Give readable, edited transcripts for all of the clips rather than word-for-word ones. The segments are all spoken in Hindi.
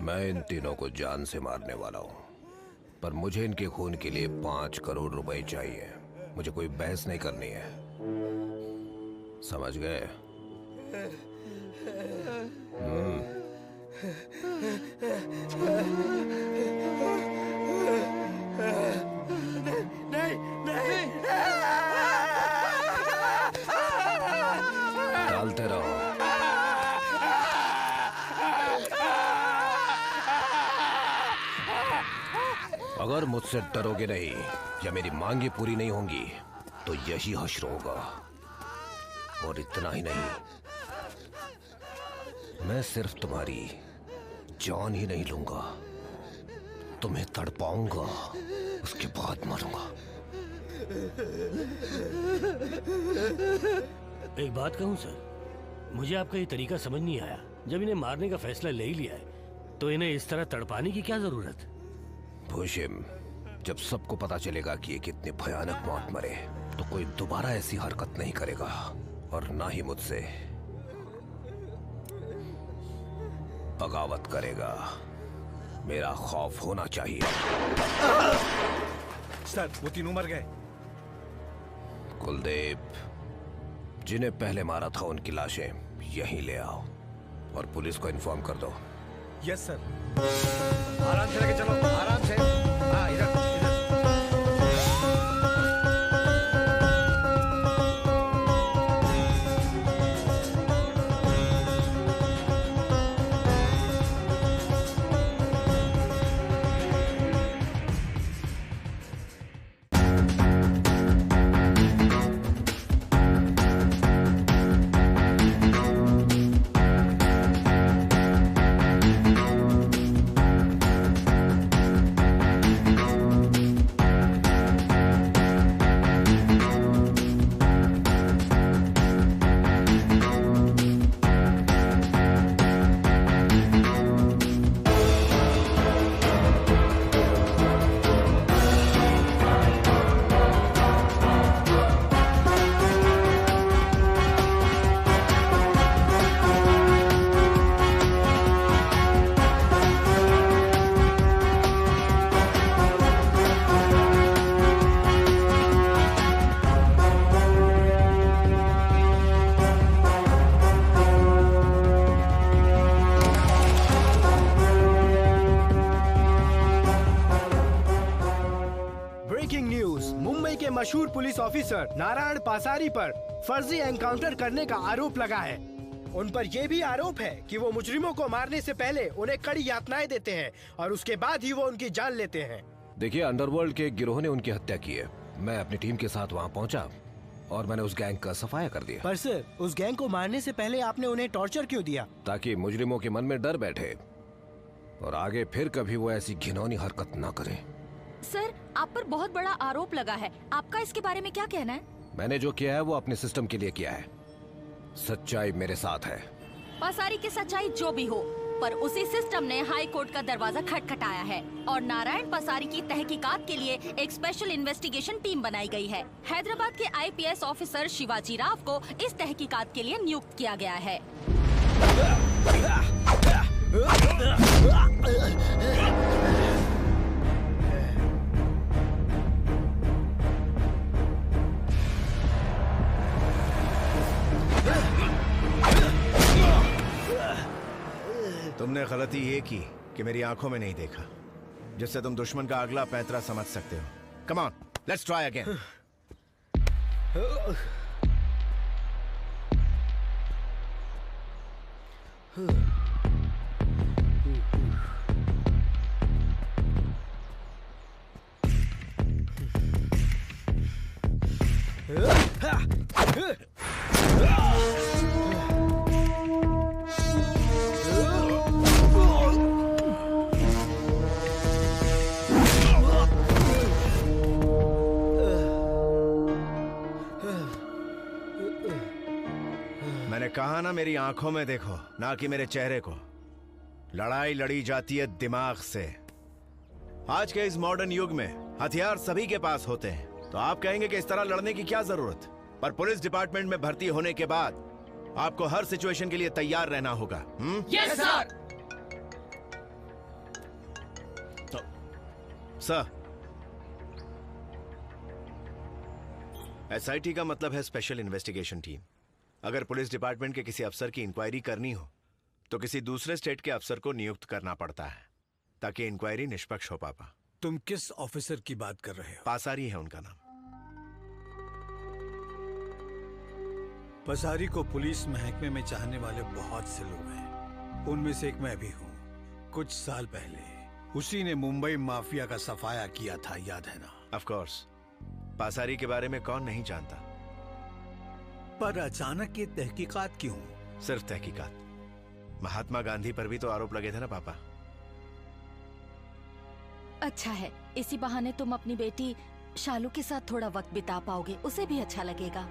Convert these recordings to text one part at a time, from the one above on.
मैं इन तीनों को जान से मारने वाला हूँ, पर मुझे इनके खून के लिए 5 करोड़ रुपए चाहिए। मुझे कोई बहस नहीं करनी है, समझ गए? नहीं नहीं, डालते रहो। अगर मुझसे डरोगे नहीं या मेरी मांगे पूरी नहीं होंगी तो यही हश्र होगा। और इतना ही नहीं, मैं सिर्फ तुम्हारी जान ही नहीं लूंगा, तुम्हें तड़पाऊंगा, उसके बाद मारूंगा। एक बात कहूं सर, मुझे आपका ये तरीका समझ नहीं आया। जब इन्हें मारने का फैसला ले ही लिया है तो इन्हें इस तरह तड़पाने की क्या जरूरत? भूषिम, जब सबको पता चलेगा कि ये कितनी भयानक मौत मरे तो कोई दोबारा ऐसी हरकत नहीं करेगा, और ना ही मुझसे बगावत करेगा। मेरा खौफ होना चाहिए। सर वो तीनों मर गए। कुलदीप, जिन्हें पहले मारा था उनकी लाशें यहीं ले आओ और पुलिस को इन्फॉर्म कर दो। Yes sir. आराम से लेके चलो, आराम से। हाँ, इधर इधर। मशहूर पुलिस ऑफिसर नारायण पासारी पर फर्जी एनकाउंटर करने का आरोप लगा है। उन पर यह भी आरोप है कि वो मुजरिमों को मारने से पहले उन्हें कड़ी यातनाएं देते हैं और उसके बाद ही वो उनकी जान लेते हैं। देखिए, अंडरवर्ल्ड के एक गिरोह ने उनकी हत्या की है। मैं अपनी टीम के साथ वहाँ पहुँचा और मैंने उस गैंग का सफाया कर दिया। पर सर, उस गैंग को मारने से पहले आपने उन्हें टॉर्चर क्यों दिया? ताकि मुजरिमों के मन में डर बैठे और आगे फिर कभी वो ऐसी घिनौनी हरकत ना करें। सर, आप पर बहुत बड़ा आरोप लगा है, आपका इसके बारे में क्या कहना है? मैंने जो किया है वो अपने सिस्टम के लिए किया है। सच्चाई मेरे साथ है। पासारी की सच्चाई जो भी हो, पर उसी सिस्टम ने हाई कोर्ट का दरवाजा खटखटाया है और नारायण पासारी की तहकीकात के लिए एक स्पेशल इन्वेस्टिगेशन टीम बनाई गई है। हैदराबाद के आईपीएस ऑफिसर शिवाजी राव को इस तहकीकात के लिए नियुक्त किया गया है। तुमने गलती ये की कि मेरी आंखों में नहीं देखा, जिससे तुम दुश्मन का अगला पैंतरा समझ सकते हो। Come on, let's try again. कहा ना, मेरी आंखों में देखो, ना कि मेरे चेहरे को। लड़ाई लड़ी जाती है दिमाग से। आज के इस मॉडर्न युग में हथियार सभी के पास होते हैं, तो आप कहेंगे कि इस तरह लड़ने की क्या जरूरत? पर पुलिस डिपार्टमेंट में भर्ती होने के बाद आपको हर सिचुएशन के लिए तैयार रहना होगा। Yes sir. सर, एसआईटी का मतलब है स्पेशल इन्वेस्टिगेशन टीम। अगर पुलिस डिपार्टमेंट के किसी अफसर की इंक्वायरी करनी हो तो किसी दूसरे स्टेट के अफसर को नियुक्त करना पड़ता है ताकि इंक्वायरी निष्पक्ष हो पापा। तुम किस ऑफिसर की बात कर रहे हो? पासारी है उनका नाम। पसारी को पुलिस महकमे में चाहने वाले बहुत से लोग हैं। उनमें से एक मैं भी हूँ। कुछ साल पहले उसी ने मुंबई माफिया का सफाया किया था, याद है ना? Of course. पासारी के बारे में कौन नहीं जानता। पर अचानक ये तहकीकात क्यों? सिर्फ तहकीकात। महात्मा गांधी पर भी तो आरोप लगे थे ना पापा। अच्छा है, इसी बहाने तुम अपनी बेटी शालू के साथ थोड़ा वक्त बिता पाओगे, उसे भी अच्छा लगेगा।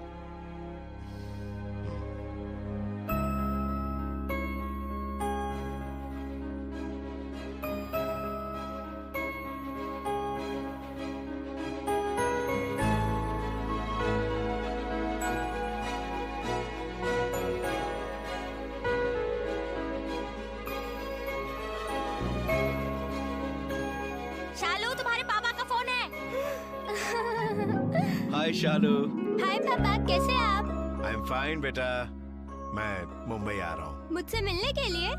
हाय शालू। हाय पापा, कैसे हैं आप? आई एम फाइन बेटा। मैं मुंबई आ रहा हूँ। मुझसे मिलने के लिए?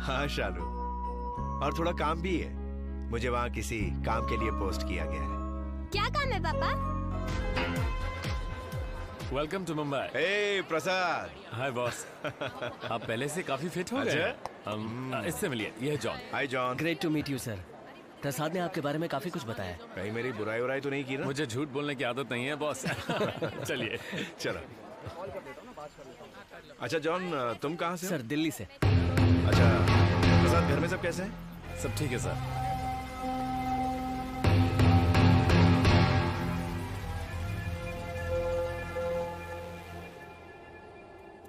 हाँ शालू, और थोड़ा काम भी है। मुझे वहाँ किसी काम के लिए पोस्ट किया गया है। क्या काम है पापा? Welcome to Mumbai. Hey Prasad. Hi boss. आप पहले से काफी फिट हो गए हैं। इससे मिलिए, ये है John. Hi John. Great to meet you sir. Prasad ने आपके बारे में काफी कुछ बताया। कहीं मेरी बुराई उराई तो नहीं की ना? मुझे झूठ बोलने की आदत नहीं है बॉस। चलिए चलो। अच्छा जॉन, तुम कहाँ से हो? सर दिल्ली से। अच्छा प्रसाद, घर में सब कैसे हैं? सब ठीक है सर।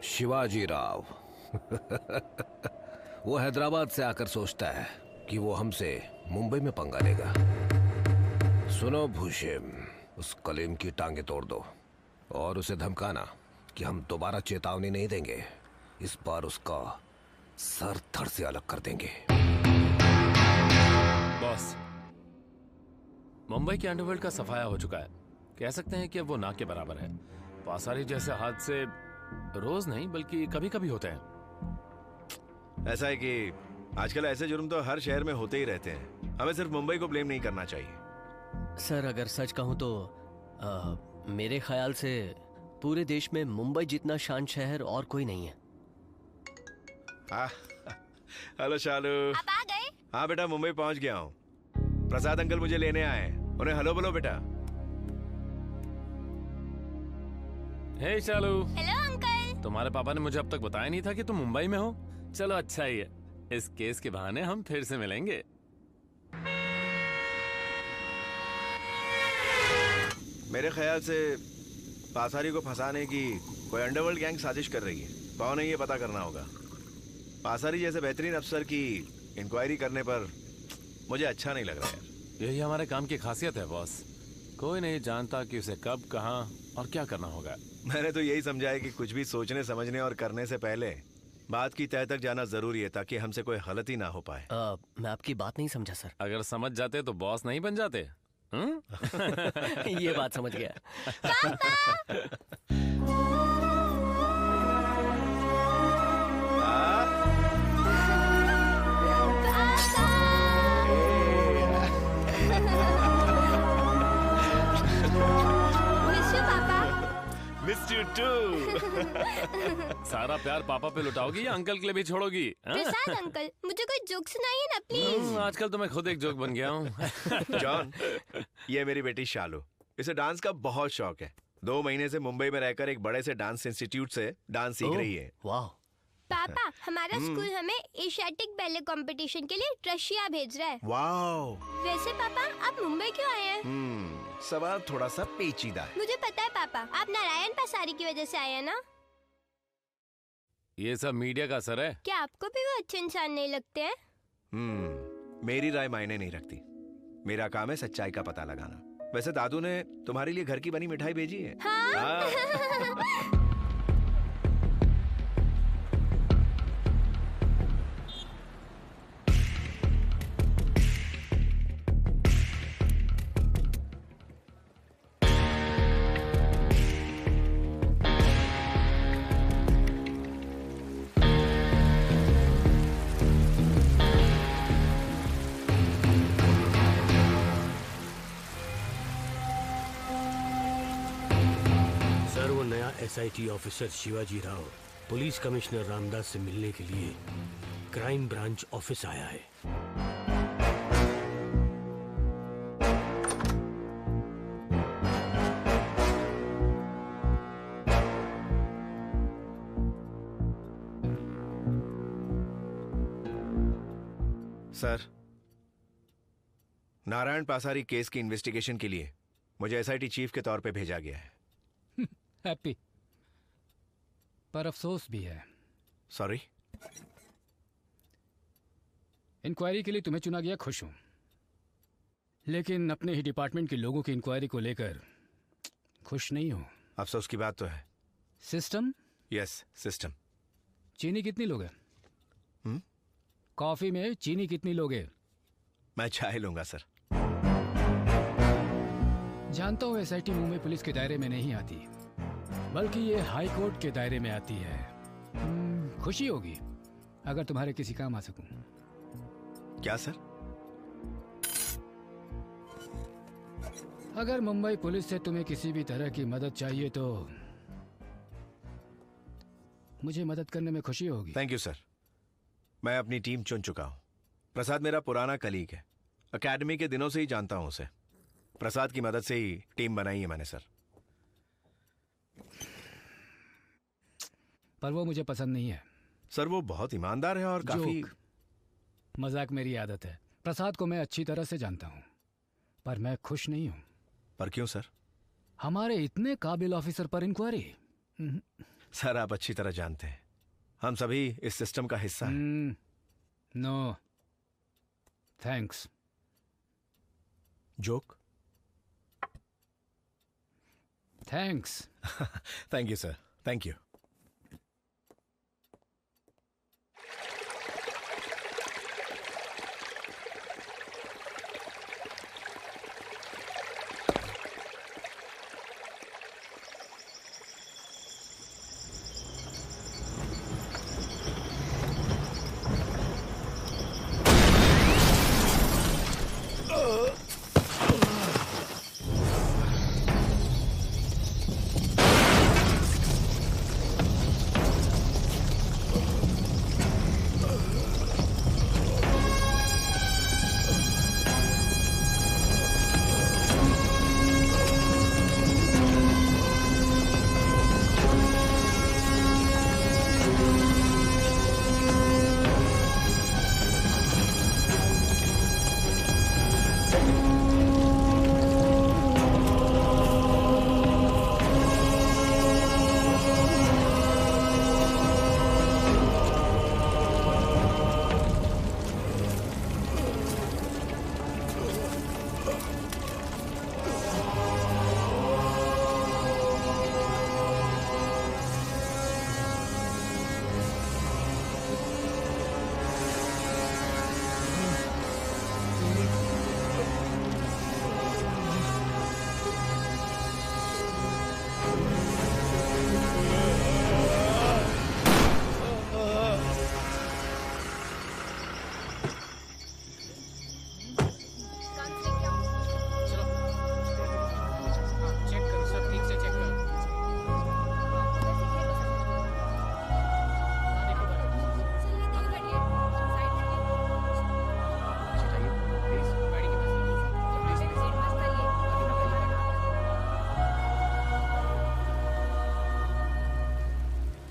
शिवाजी राव। वो हैदराबाद से आकर सोचता है कि वो हमसे मुंबई में पंगा लेगा। सुनो भूषेम, उस कलीम की टांगे तोड़ दो और उसे धमकाना कि हम दोबारा चेतावनी नहीं देंगे। इस बार उसका सर धड़ से अलग कर देंगे। बॉस, मुंबई के अंडरवर्ल्ड का सफाया हो चुका है। कह सकते हैं कि अब वो ना के बराबर है। पासारी जैसे हादसे रोज नहीं बल्कि कभी कभी होते हैं। ऐसा है कि आजकल ऐसे जुर्म तो हर शहर में होते ही रहते हैं। हमें सिर्फ मुंबई को ब्लेम नहीं करना चाहिए। सर अगर सच कहूं तो मेरे ख्याल से पूरे देश में मुंबई जितना शांत शहर और कोई नहीं है। हेलो शालू। आप आ गए? हाँ बेटा, मुंबई पहुंच गया हूँ। प्रसाद अंकल मुझे लेने आए। उन्हें हेलो बोलो बेटा। हे शालू। Hello uncle. तुम्हारे पापा ने मुझे अब तक बताया नहीं था कि तुम मुंबई में हो। चलो अच्छा ही है, इस केस के बहाने हम फिर से मिलेंगे। मेरे ख्याल से पासारी को फंसाने की कोई अंडरवर्ल्ड गैंग साजिश कर रही है। कौन है ये पता करना होगा। पासारी जैसे बेहतरीन अफसर की इंक्वायरी करने पर मुझे अच्छा नहीं लग रहा है। यही हमारे काम की खासियत है बॉस। कोई नहीं जानता कि उसे कब, कहां और क्या करना होगा। मैंने तो यही समझा है कि कुछ भी सोचने समझने और करने से पहले बात की तह तक जाना जरूरी है, ताकि हमसे कोई गलती ना हो पाए। मैं आपकी बात नहीं समझा सर। अगर समझ जाते तो बॉस नहीं बन जाते। ये बात समझ गया। Miss you too. सारा प्यार पापा पे लुटाओगी या अंकल के लिए भी छोड़ोगी? प्रसाद अंकल, मुझे कोई जोक सुनाइए ना प्लीज। आजकल तो मैं खुद एक जोक बन गया हूँ। जॉन, ये मेरी बेटी शालू। इसे डांस का बहुत शौक है। 2 महीने से मुंबई में रहकर एक बड़े से डांस इंस्टीट्यूट से डांस सीख रही है। वाह। पापा, हमारा स्कूल हमें एशियाटिक बैले कंपटीशन के लिए रशिया भेज रहा है। वाह। वैसे पापा, आप मुंबई क्यों आए हैं? सवाल थोड़ा सा पेचीदा है। मुझे पता है पापा, आप नारायण पासारी की वजह से आए हैं ना? ये सब मीडिया का असर है। क्या आपको भी वो अच्छे इंसान नहीं लगते हैं? मेरी राय मायने नहीं रखती। मेरा काम है सच्चाई का पता लगाना। वैसे दादू ने तुम्हारे लिए घर की बनी मिठाई भेजी है। हाँ? SIT officer Shivaji Rao police commissioner Ramdas से मिलने के लिए क्राइम ब्रांच ऑफिस आया है। सर, नारायण पासारी केस की इन्वेस्टिगेशन के लिए मुझे एसआईटी चीफ के तौर पे भेजा गया है। हैप्पी, पर अफसोस भी है। सॉरी। इंक्वायरी के लिए तुम्हें चुना गया, खुश हूं, लेकिन अपने ही डिपार्टमेंट के लोगों की इंक्वायरी को लेकर खुश नहीं हूं। अफसोस की बात तो है। सिस्टम? Yes, system. चीनी कितनी लोगे? कॉफी में चीनी कितनी लोगे? मैं चाय लूंगा सर। जानता हूं एसआईटी मुंबई पुलिस के दायरे में नहीं आती, बल्कि ये हाई कोर्ट के दायरे में आती है। खुशी होगी अगर तुम्हारे किसी काम आ सकूं। क्या सर? अगर मुंबई पुलिस से तुम्हें किसी भी तरह की मदद चाहिए तो मुझे मदद करने में खुशी होगी। Thank you sir. मैं अपनी टीम चुन चुका हूं। प्रसाद मेरा पुराना कलीग है, एकेडमी के दिनों से ही जानता हूं उसे। प्रसाद की मदद से ही टीम बनाई है मैंने सर। पर वो मुझे पसंद नहीं है सर। वो बहुत ईमानदार है और काफी। मजाक मेरी आदत है। प्रसाद को मैं अच्छी तरह से जानता हूं, पर मैं खुश नहीं हूं। पर क्यों सर? हमारे इतने काबिल ऑफिसर पर इंक्वायरी। सर, आप अच्छी तरह जानते हैं हम सभी इस सिस्टम का हिस्सा हैं। No thanks. Joke? Thanks. Thank you sir, thank you.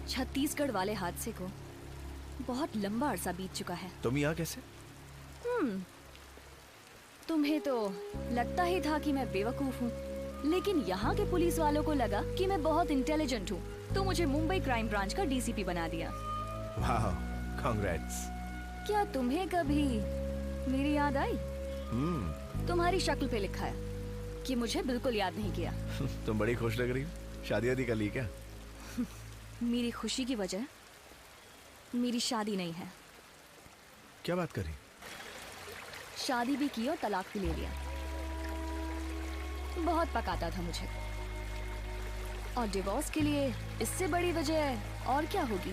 Chhattisgarh वाले हादसे को बहुत लंबा अरसा बीत चुका है। तुम यहाँ कैसे? तुम्हें तो लगता ही था कि मैं बेवकूफ हूँ, लेकिन यहाँ के पुलिस वालों को लगा कि मैं बहुत इंटेलिजेंट हूँ, तो मुझे मुंबई क्राइम ब्रांच का डीसीपी बना दिया। वाह, कांग्रेट्स। क्या तुम्हें कभी मेरी याद आई? तुम्हारी शक्ल पे लिखा है कि मुझे बिल्कुल याद नहीं किया। तुम बड़ी खुश लग रही हो। शादी वादी कर ली क्या? मेरी खुशी की वजह मेरी शादी नहीं है। क्या बात करी? शादी भी की और तलाक भी ले लिया। बहुत पकाता था मुझे, और डिवोर्स के लिए इससे बड़ी वजह और क्या होगी?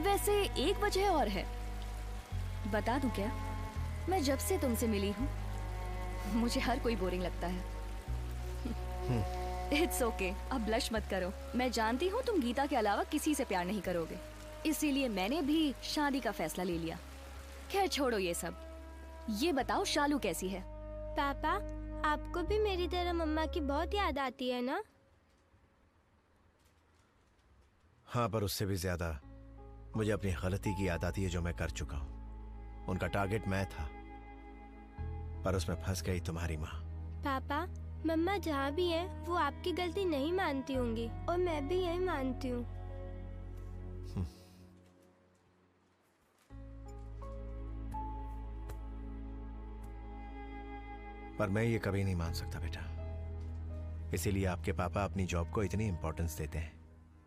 वैसे एक वजह और है, बता दूं क्या? मैं जब से तुमसे मिली हूँ मुझे हर कोई बोरिंग लगता है। इट्स ओके, अब ब्लश मत करो। मैं जानती हूँ तुम गीता के अलावा किसी से प्यार नहीं करोगे, इसीलिए मैंने भी शादी का फैसला ले लिया। खैर छोड़ो ये सब, ये बताओ शालू कैसी है? पापा, आपको भी मेरी तरह मम्मा की बहुत याद आती है ना? हाँ, पर उससे भी ज्यादा मुझे अपनी गलती की याद आती है जो मैं कर चुका हूँ। उनका टारगेट मैं था, पर उसमें फंस गई तुम्हारी माँ। पापा, मम्मा जहाँ भी है वो आपकी गलती नहीं मानती होंगी, और मैं भी यही मानती हूँ। पर मैं ये कभी नहीं मान सकता बेटा, इसीलिए आपके पापा अपनी जॉब को इतनी इंपॉर्टेंस देते हैं।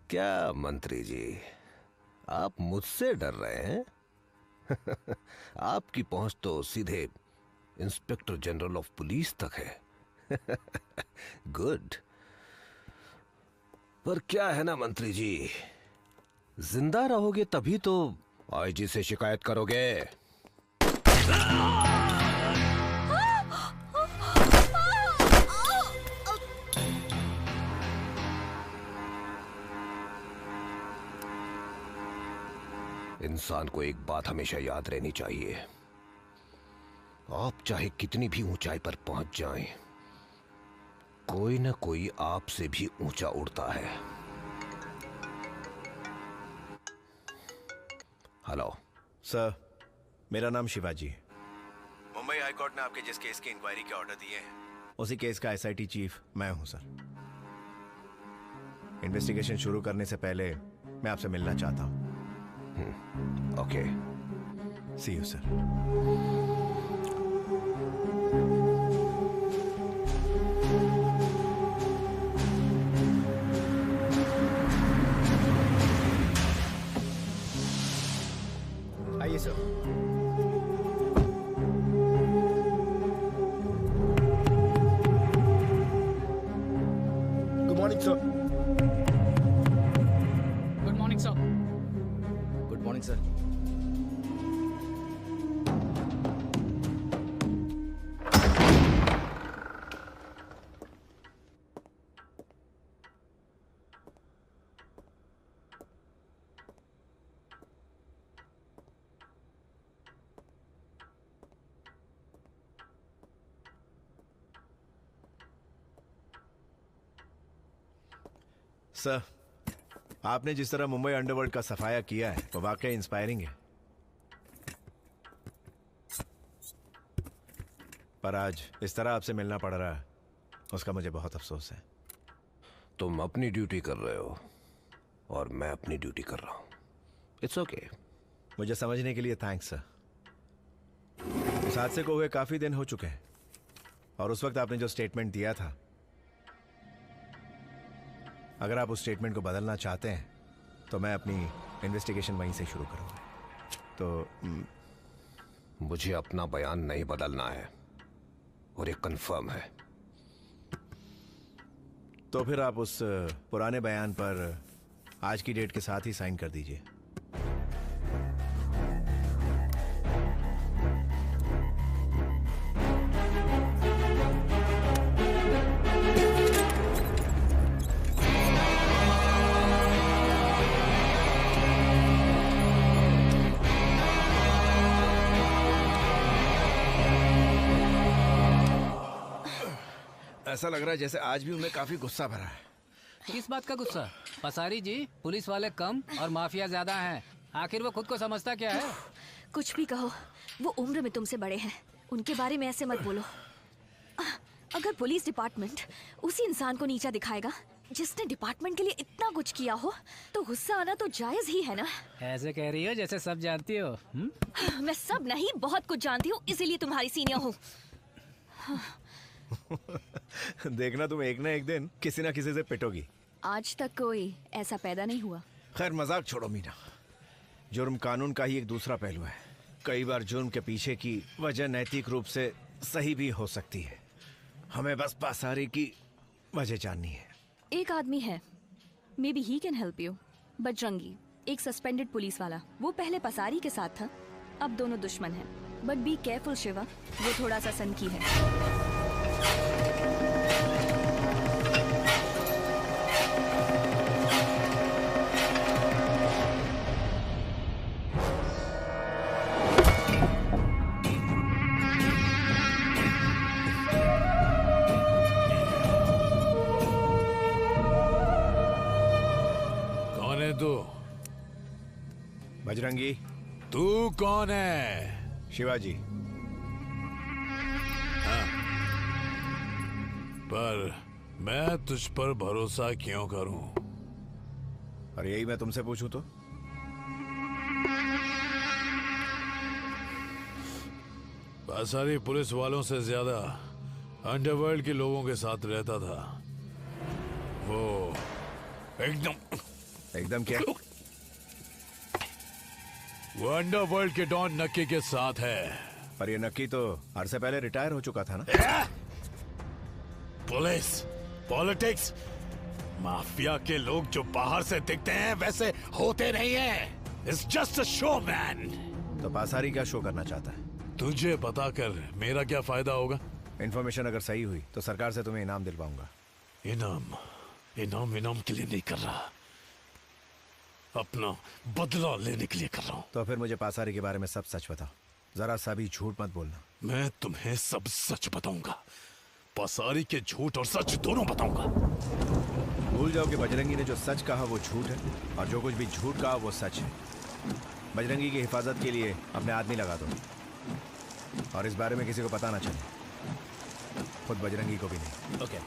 क्या मंत्री जी, आप मुझसे डर रहे हैं? आपकी पहुंच तो सीधे इंस्पेक्टर जनरल ऑफ पुलिस तक है। गुड। पर क्या है ना मंत्री जी, जिंदा रहोगे तभी तो आईजी से शिकायत करोगे। इंसान को एक बात हमेशा याद रहनी चाहिए, आप चाहे कितनी भी ऊंचाई पर पहुंच जाएं, कोई ना कोई आपसे भी ऊंचा उड़ता है। हेलो सर, मेरा नाम शिवाजी है। मुंबई हाई कोर्ट ने आपके जिस केस की इंक्वायरी के ऑर्डर दिए हैं, उसी केस का एसआईटी चीफ मैं हूं सर। इन्वेस्टिगेशन शुरू करने से पहले मैं आपसे मिलना चाहता हूं। Okay, see you sir. आइए sir. Good morning sir. Good morning sir. Good morning sir. Sir, आपने जिस तरह मुंबई अंडरवर्ल्ड का सफाया किया है वो वाकई इंस्पायरिंग है, पर आज इस तरह आपसे मिलना पड़ रहा है उसका मुझे बहुत अफसोस है। तुम अपनी ड्यूटी कर रहे हो और मैं अपनी ड्यूटी कर रहा हूं। It's okay. मुझे समझने के लिए थैंक्स सर। उस हादसे को हुए काफी दिन हो चुके हैं, और उस वक्त आपने जो स्टेटमेंट दिया था, अगर आप उस स्टेटमेंट को बदलना चाहते हैं तो मैं अपनी इन्वेस्टिगेशन वहीं से शुरू करूंगा। तो मुझे अपना बयान नहीं बदलना है, और ये कंफर्म है। तो फिर आप उस पुराने बयान पर आज की डेट के साथ ही साइन कर दीजिए। ऐसा लग रहा है जैसे आज भी उनमें काफी गुस्सा भरा है। किस बात का गुस्सा? पसारी जी, पुलिस वाले कम और माफिया ज्यादा हैं। आखिर वो खुद को समझता क्या है? कुछ भी कहो, वो उम्र में तुमसे बड़े हैं, उनके बारे में ऐसे मत बोलो। अगर पुलिस डिपार्टमेंट उसी इंसान को नीचा दिखाएगा जिसने डिपार्टमेंट के लिए इतना कुछ किया हो, तो गुस्सा आना तो जायज ही है ना। ऐसे कह रही हो जैसे सब जानती हो। मैं सब नहीं, बहुत कुछ जानती हूँ, इसीलिए तुम्हारी सीनियर हूँ। देखना तुम एक ना एक दिन किसी ना किसी से पिटोगी। आज तक कोई ऐसा पैदा नहीं हुआ। खैर मजाक छोड़ो मीना, जुर्म कानून का ही एक दूसरा पहलू है। कई बार जुर्म के पीछे की वजह नैतिक रूप से सही भी हो सकती है। हमें बस पासारी की वजह जाननी है। एक आदमी है, may be he can help you. Bajrangi, एक सस्पेंडेड पुलिस वाला। वो पहले पसारी के साथ था, अब दोनों दुश्मन हैं। बट बी केयरफुल शिवा, वो थोड़ा सा सनकी है। कौन है तू? बजरंगी। तू कौन है? शिवाजी। हाँ। पर मैं तुझ पर भरोसा क्यों करूं? और यही मैं तुमसे पूछूं तो? पासारी पुलिस वालों से ज्यादा अंडरवर्ल्ड के लोगों के साथ रहता था। वो एकदम क्या? वो अंडरवर्ल्ड के डॉन नक्की के साथ है। पर ये नक्की तो हर से पहले रिटायर हो चुका था ना। पुलिस, पॉलिटिक्स, माफिया के लोग जो बाहर से दिखते हैं वैसे होते नहीं हैं। It's just a show, man। तो पासारी क्या शो करना चाहता है? तुझे पता कर मेरा क्या फायदा होगा? इन्फॉर्मेशन अगर सही हुई तो सरकार से तुम्हें इनाम दिलवाऊंगा। इनाम के लिए नहीं कर रहा, अपना बदला लेने के लिए कर रहा हूँ। तो फिर मुझे पासारी के बारे में सब सच बताओ, जरा सा भी झूठ मत बोलना। मैं तुम्हें सब सच बताऊंगा, पासारी के झूठ और सच दोनों बताऊंगा। भूल जाओ कि बजरंगी ने जो सच कहा वो झूठ है और जो कुछ भी झूठ कहा वो सच है। बजरंगी की हिफाजत के लिए अपने आदमी लगा दो और इस बारे में किसी को पता ना चले, खुद बजरंगी को भी नहीं। ओके।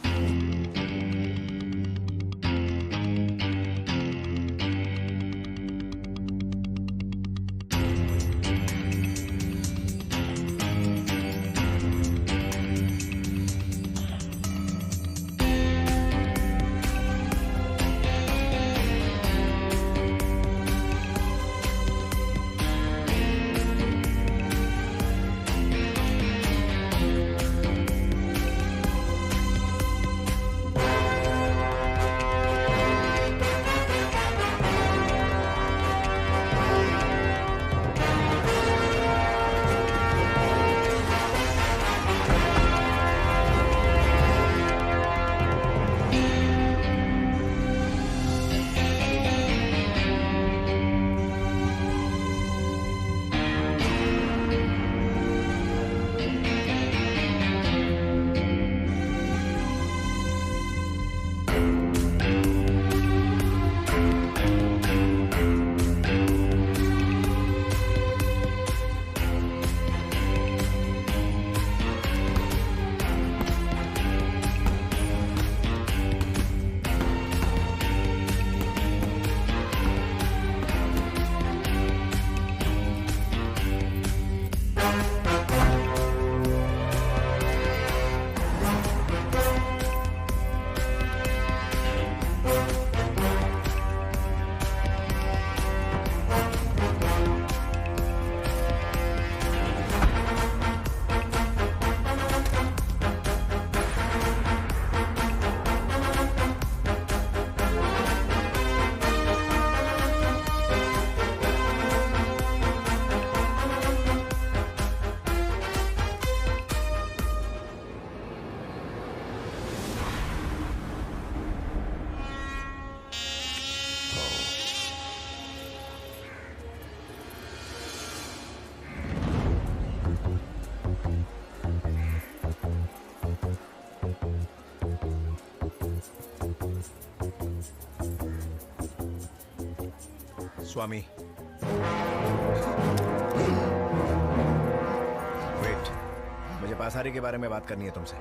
स्वामी, वेट, मुझे पासारी के बारे में बात करनी है तुमसे।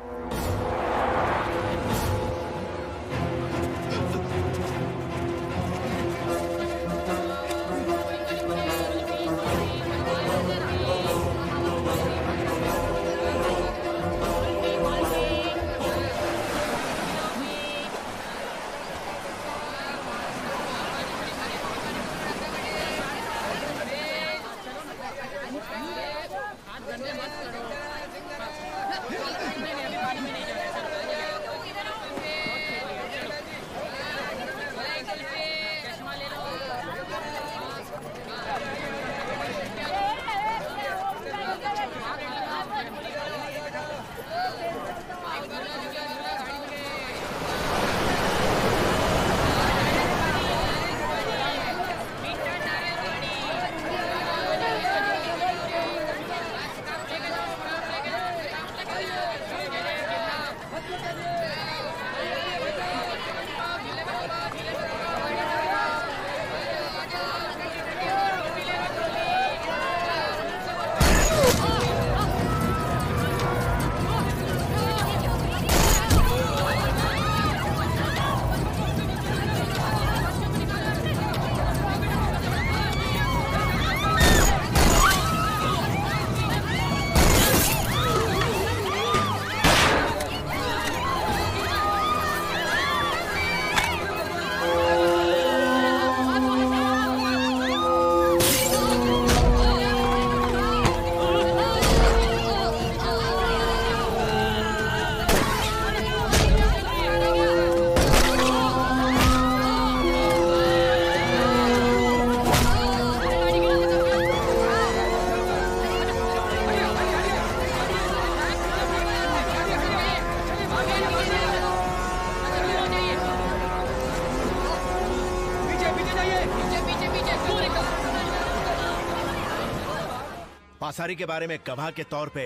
पासारी के बारे में गवाह के तौर पे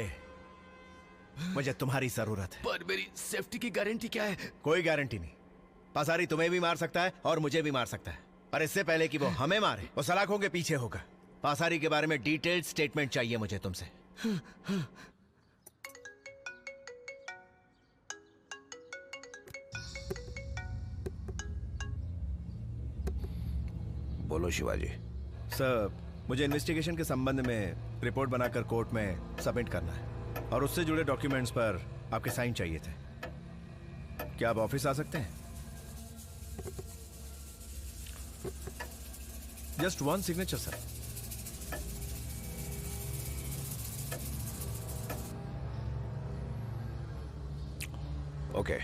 मुझे तुम्हारी जरूरत है। पर मेरी सेफ्टी की गारंटी क्या है? कोई गारंटी नहीं। पासारी तुम्हें भी मार सकता है और मुझे भी मार सकता है, और इससे पहले कि वो हमें मारे वो सलाखों के पीछे होगा। पासारी के बारे में डिटेल्ड स्टेटमेंट चाहिए मुझे तुमसे। बोलो शिवाजी। सर, मुझे इन्वेस्टिगेशन के संबंध में रिपोर्ट बनाकर कोर्ट में सबमिट करना है, और उससे जुड़े डॉक्यूमेंट्स पर आपके साइन चाहिए थे। क्या आप ऑफिस आ सकते हैं? Just one signature sir. Okay.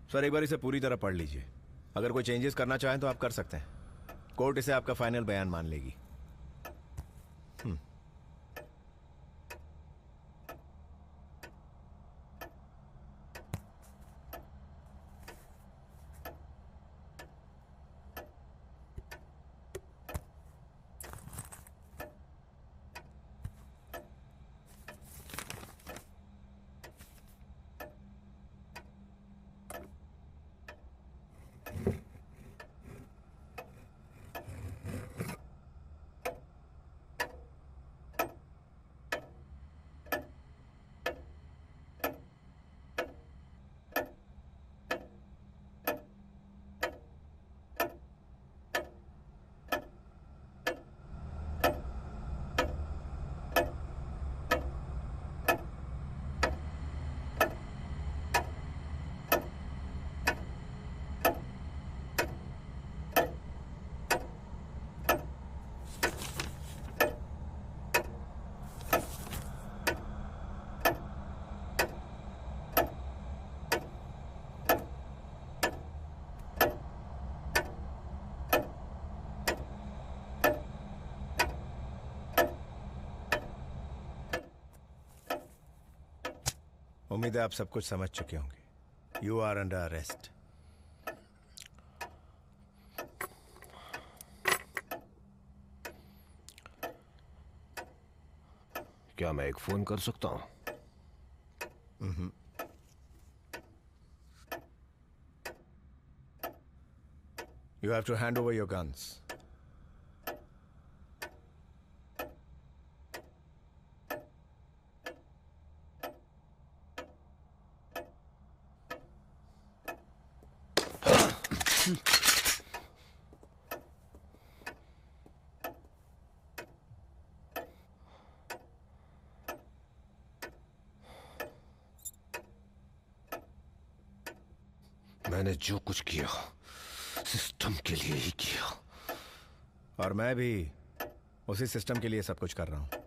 Sir, एक बार इसे पूरी तरह पढ़ लीजिए। अगर कोई चेंजेस करना चाहें तो आप कर सकते हैं। कोर्ट इसे आपका फाइनल बयान मान लेगी। उम्मीद है आप सब कुछ समझ चुके होंगे। You are under arrest. क्या मैं एक फोन कर सकता हूं? You have to hand over your guns. मैंने जो कुछ किया सिस्टम के लिए ही किया, और मैं भी उसी सिस्टम के लिए सब कुछ कर रहा हूं।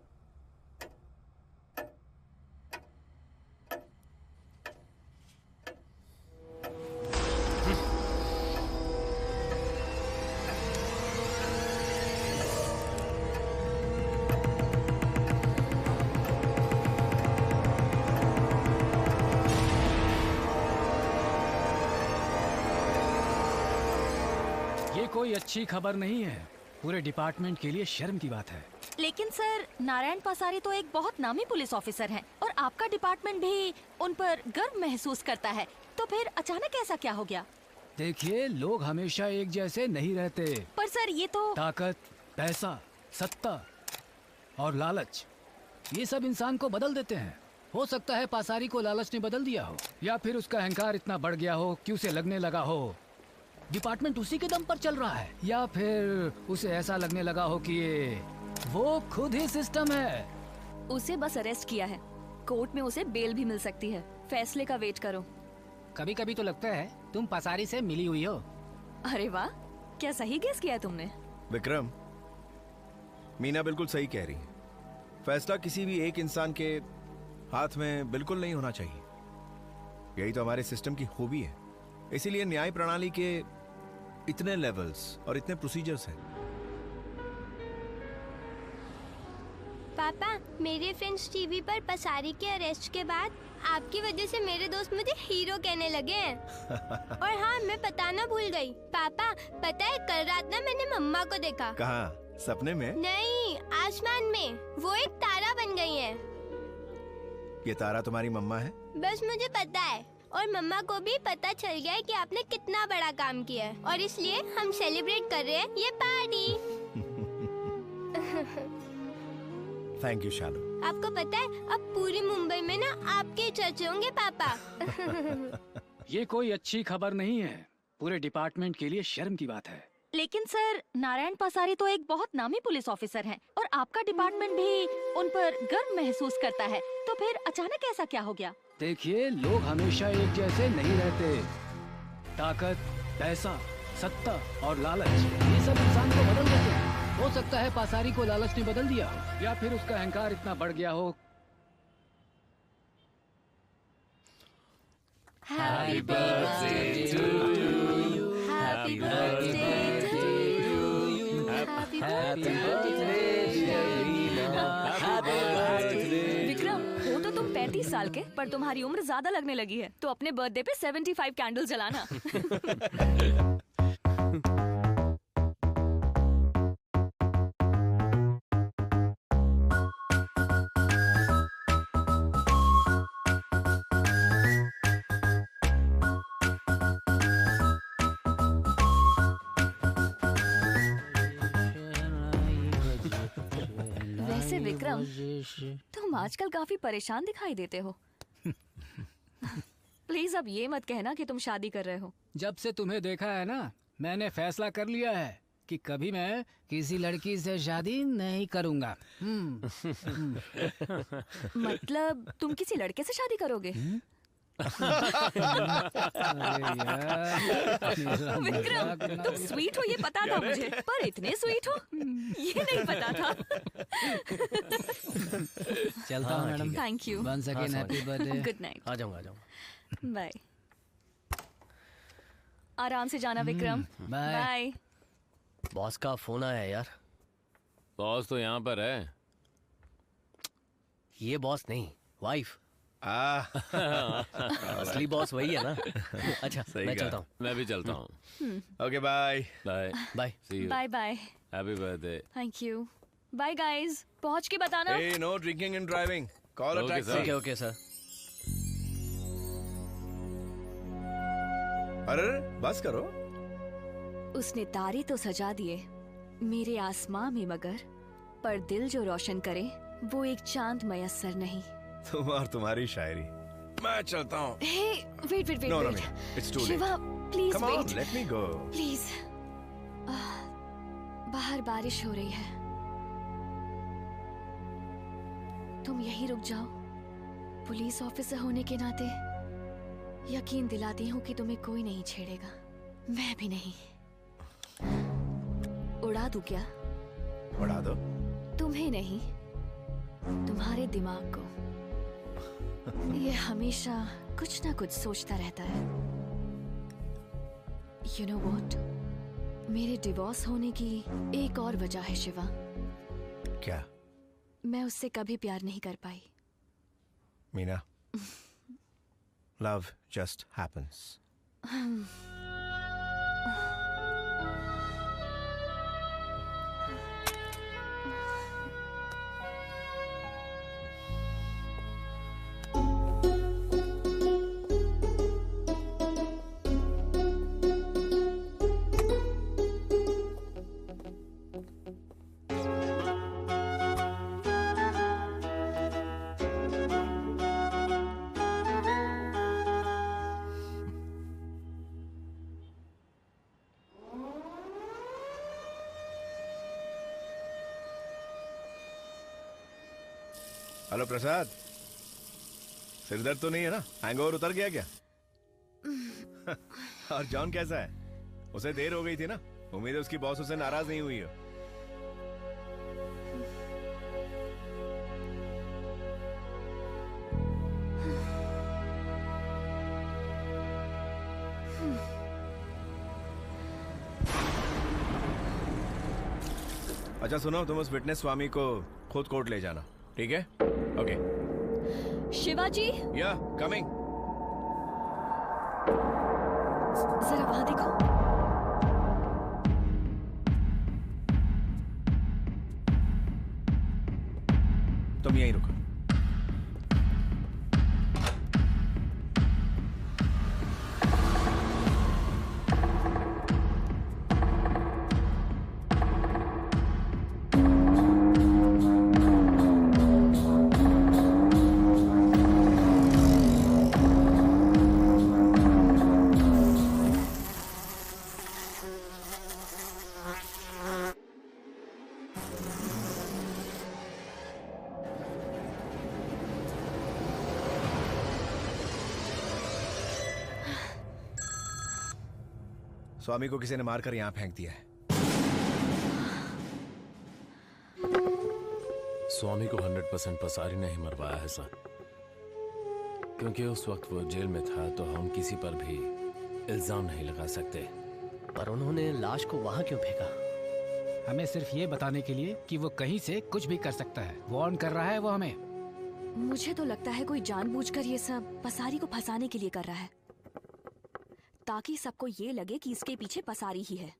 कोई अच्छी खबर नहीं है। पूरे डिपार्टमेंट के लिए शर्म की बात है। लेकिन सर, नारायण पासारी तो एक बहुत नामी पुलिस ऑफिसर हैं और आपका डिपार्टमेंट भी उन पर गर्व महसूस करता है, तो फिर अचानक ऐसा क्या हो गया? देखिए, लोग हमेशा एक जैसे नहीं रहते। पर सर ये तो ताकत, पैसा, सत्ता और लालच, ये सब इंसान को बदल देते हैं। हो सकता है पासारी को लालच ने बदल दिया हो, या फिर उसका अहंकार इतना बढ़ गया हो कि उसे लगने लगा हो डिपार्टमेंट उसी के दम पर चल रहा है, या फिर उसे ऐसा लगने लगा हो कि ये वो खुद ही सिस्टम है। उसे बस अरेस्ट किया है, कोर्ट में उसे बेल भी मिल सकती है। फैसले का वेट करो। कभी कभी तो लगता है तुम पसारी से मिली हुई हो। अरे वाह, क्या सही गेस किया तुमने। विक्रम, मीना बिल्कुल सही कह रही है। फैसला किसी भी एक इंसान के हाथ में बिल्कुल नहीं होना चाहिए। यही तो हमारे सिस्टम की खूबी है। इसीलिए न्याय प्रणाली के इतने लेवल्स और इतने प्रोसीजर्स हैं। पापा, मेरे फ्रेंड्स टीवी पर पसारी के अरेस्ट के बाद आपकी वजह से मेरे दोस्त मुझे हीरो कहने लगे हैं। और हाँ, मैं बताना भूल गई। पापा, पता है कल रात ना मैंने मम्मा को देखा। कहाँ? सपने में? नहीं, आसमान में। वो एक तारा बन गई है। ये तारा तुम्हारी मम्मा है? बस मुझे पता है, और मम्मा को भी पता चल गया है कि आपने कितना बड़ा काम किया है, और इसलिए हम सेलिब्रेट कर रहे हैं ये पार्टी। थैंक यू शालू। आपको पता है अब पूरी मुंबई में ना आपके चर्चे होंगे पापा। ये कोई अच्छी खबर नहीं है, पूरे डिपार्टमेंट के लिए शर्म की बात है। लेकिन सर, नारायण पसारी तो एक बहुत नामी पुलिस ऑफिसर हैं, और आपका डिपार्टमेंट भी उन पर गर्व महसूस करता है, तो फिर अचानक ऐसा क्या हो गया? देखिए, लोग हमेशा एक जैसे नहीं रहते। ताकत, पैसा, सत्ता और लालच, ये सब इंसान को बदल देते हैं। हो सकता है पासारी को लालच ने बदल दिया हो, या फिर उसका अहंकार इतना बढ़ गया हो। Happy birthday to you. Happy birthday to you. Happy birthday, Happy birthday। Vikram, हो तो तुम 35 साल के, पर तुम्हारी उम्र ज्यादा लगने लगी है, तो अपने बर्थडे पे 75 कैंडल जलाना। वैसे विक्रम, तुम आजकल काफी परेशान दिखाई देते हो। प्लीज अब ये मत कहना कि तुम शादी कर रहे हो। जब से तुम्हें देखा है ना, मैंने फैसला कर लिया है कि कभी मैं किसी लड़की से शादी नहीं करूंगा। मतलब तुम किसी लड़के से शादी करोगे? विक्रम, तुम स्वीट हो ये पता था मुझे, पर इतने स्वीट हो ये नहीं पता था। चलता हूँ madam. Thank you. Once again happy birthday. Good night. आ जाऊंगा। बाय। आराम से जाना विक्रम। बाय। बॉस का फोन आया है यार। बॉस तो यहाँ पर है। ये बॉस नहीं, वाइफ। असली बॉस वही है ना। अच्छा, मैं चलता हूँ। मैं भी चलता हूँ। Okay, bye bye bye. See you. Bye bye. Happy birthday. Thank you. Bye guys. पहुँच के बताना। Hey, no drinking and driving. Call a taxi. Okay okay sir. अरे बस करो। उसने तारे तो सजा दिए मेरे आसमां में, मगर पर दिल जो रोशन करे वो एक चांद मयस्सर नहीं। तुम और तुम्हारी शायरी। मैं चलता हूँ। Hey, wait, wait, wait, No, no, wait. no. It's too late. Shiva, please Come wait. on, let me go. Please. बाहर बारिश हो रही है, तुम यहीं रुक जाओ। पुलिस ऑफिसर होने के नाते यकीन दिलाती हूँ कि तुम्हें कोई नहीं छेड़ेगा, मैं भी नहीं। उड़ा दूं क्या? उड़ा दो। तुम्हें नहीं, तुम्हारे दिमाग को। ये हमेशा कुछ ना कुछ सोचता रहता है। You know what? मेरे डिवोर्स होने की एक और वजह है शिवा। क्या? मैं उससे कभी प्यार नहीं कर पाई। Meena, love just happens. Hello Prasad, सिरदर्द तो नहीं है ना? हैंगओवर उतर गया क्या? और जॉन कैसा है? उसे देर हो गई थी ना, उम्मीद है उसकी बॉस उससे नाराज नहीं हुई हो। अच्छा सुनो, तुम उस विटनेस स्वामी को खुद कोर्ट ले जाना, ठीक है? ओके। शिवाजी, या कमिंग। जरा वहां देखो। तुम यहीं रुको। स्वामी को किसी ने मारकर यहां फेंक दिया है। स्वामी को 100% पसारी ने ही मरवाया है सर, क्योंकि उस वक्त वो जेल में था तो हम किसी पर भी इल्जाम नहीं लगा सकते। पर उन्होंने लाश को वहां क्यों फेंका? हमें सिर्फ ये बताने के लिए कि वो कहीं से कुछ भी कर सकता है। वार्न कर रहा है वो हमें। मुझे तो लगता है कोई जानबूझकर ये सब पसारी को फंसाने के लिए कर रहा है, ताकि सबको ये लगे कि इसके पीछे पसारी ही है।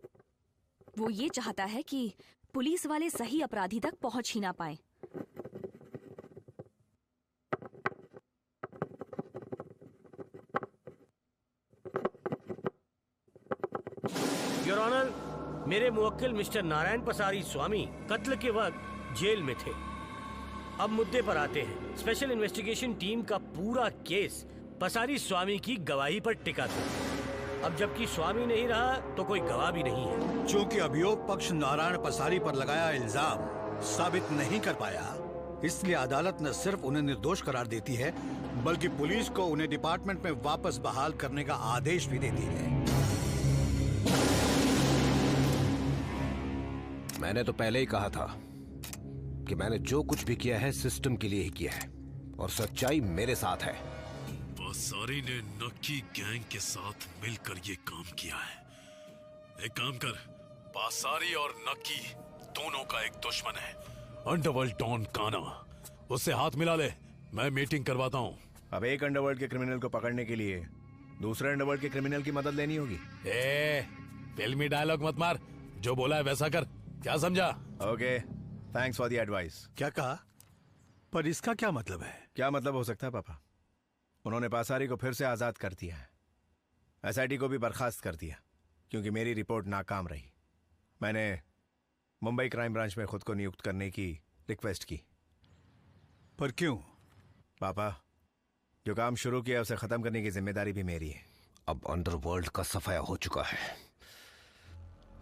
वो ये चाहता है कि पुलिस वाले सही अपराधी तक पहुंच ही ना पाए। योर ऑनर, मेरे मुवक्किल मिस्टर नारायण पसारी स्वामी कत्ल के वक्त जेल में थे। अब मुद्दे पर आते हैं। स्पेशल इन्वेस्टिगेशन टीम का पूरा केस पसारी स्वामी की गवाही पर टिका था। अब जबकि स्वामी नहीं रहा तो कोई गवाह भी नहीं है। चूंकि अभियोग पक्ष नारायण पसारी पर लगाया इल्जाम साबित नहीं कर पाया, इसलिए अदालत न सिर्फ उन्हें निर्दोष करार देती है, बल्कि पुलिस को उन्हें डिपार्टमेंट में वापस बहाल करने का आदेश भी देती है। मैंने तो पहले ही कहा था कि मैंने जो कुछ भी किया है सिस्टम के लिए ही किया है, और सच्चाई मेरे साथ है। पसारी ने नक्की गैंग के साथ मिलकर ये काम किया है। एक काम कर, पसारी और नक्की दोनों का एक दुश्मन है, अंडरवर्ल्ड डॉन काना। उससे हाथ मिला ले, मैं मीटिंग करवाता हूँ। अब एक अंडरवर्ल्ड के क्रिमिनल को पकड़ने के लिए दूसरे अंडरवर्ल्ड के क्रिमिनल की मदद लेनी होगी। फिल्मी डायलॉग मत मार, जो बोला है वैसा कर। क्या समझा? Okay, thanks for the advice. क्या कहा? पर इसका क्या मतलब है? क्या मतलब हो सकता है पापा? उन्होंने पासारी को फिर से आजाद कर दिया है। एसआईटी को भी बर्खास्त कर दिया, क्योंकि मेरी रिपोर्ट नाकाम रही। मैंने मुंबई क्राइम ब्रांच में खुद को नियुक्त करने की रिक्वेस्ट की। पर क्यों? पापा, जो काम शुरू किया उसे खत्म करने की जिम्मेदारी भी मेरी है। अब अंडरवर्ल्ड का सफाया हो चुका है,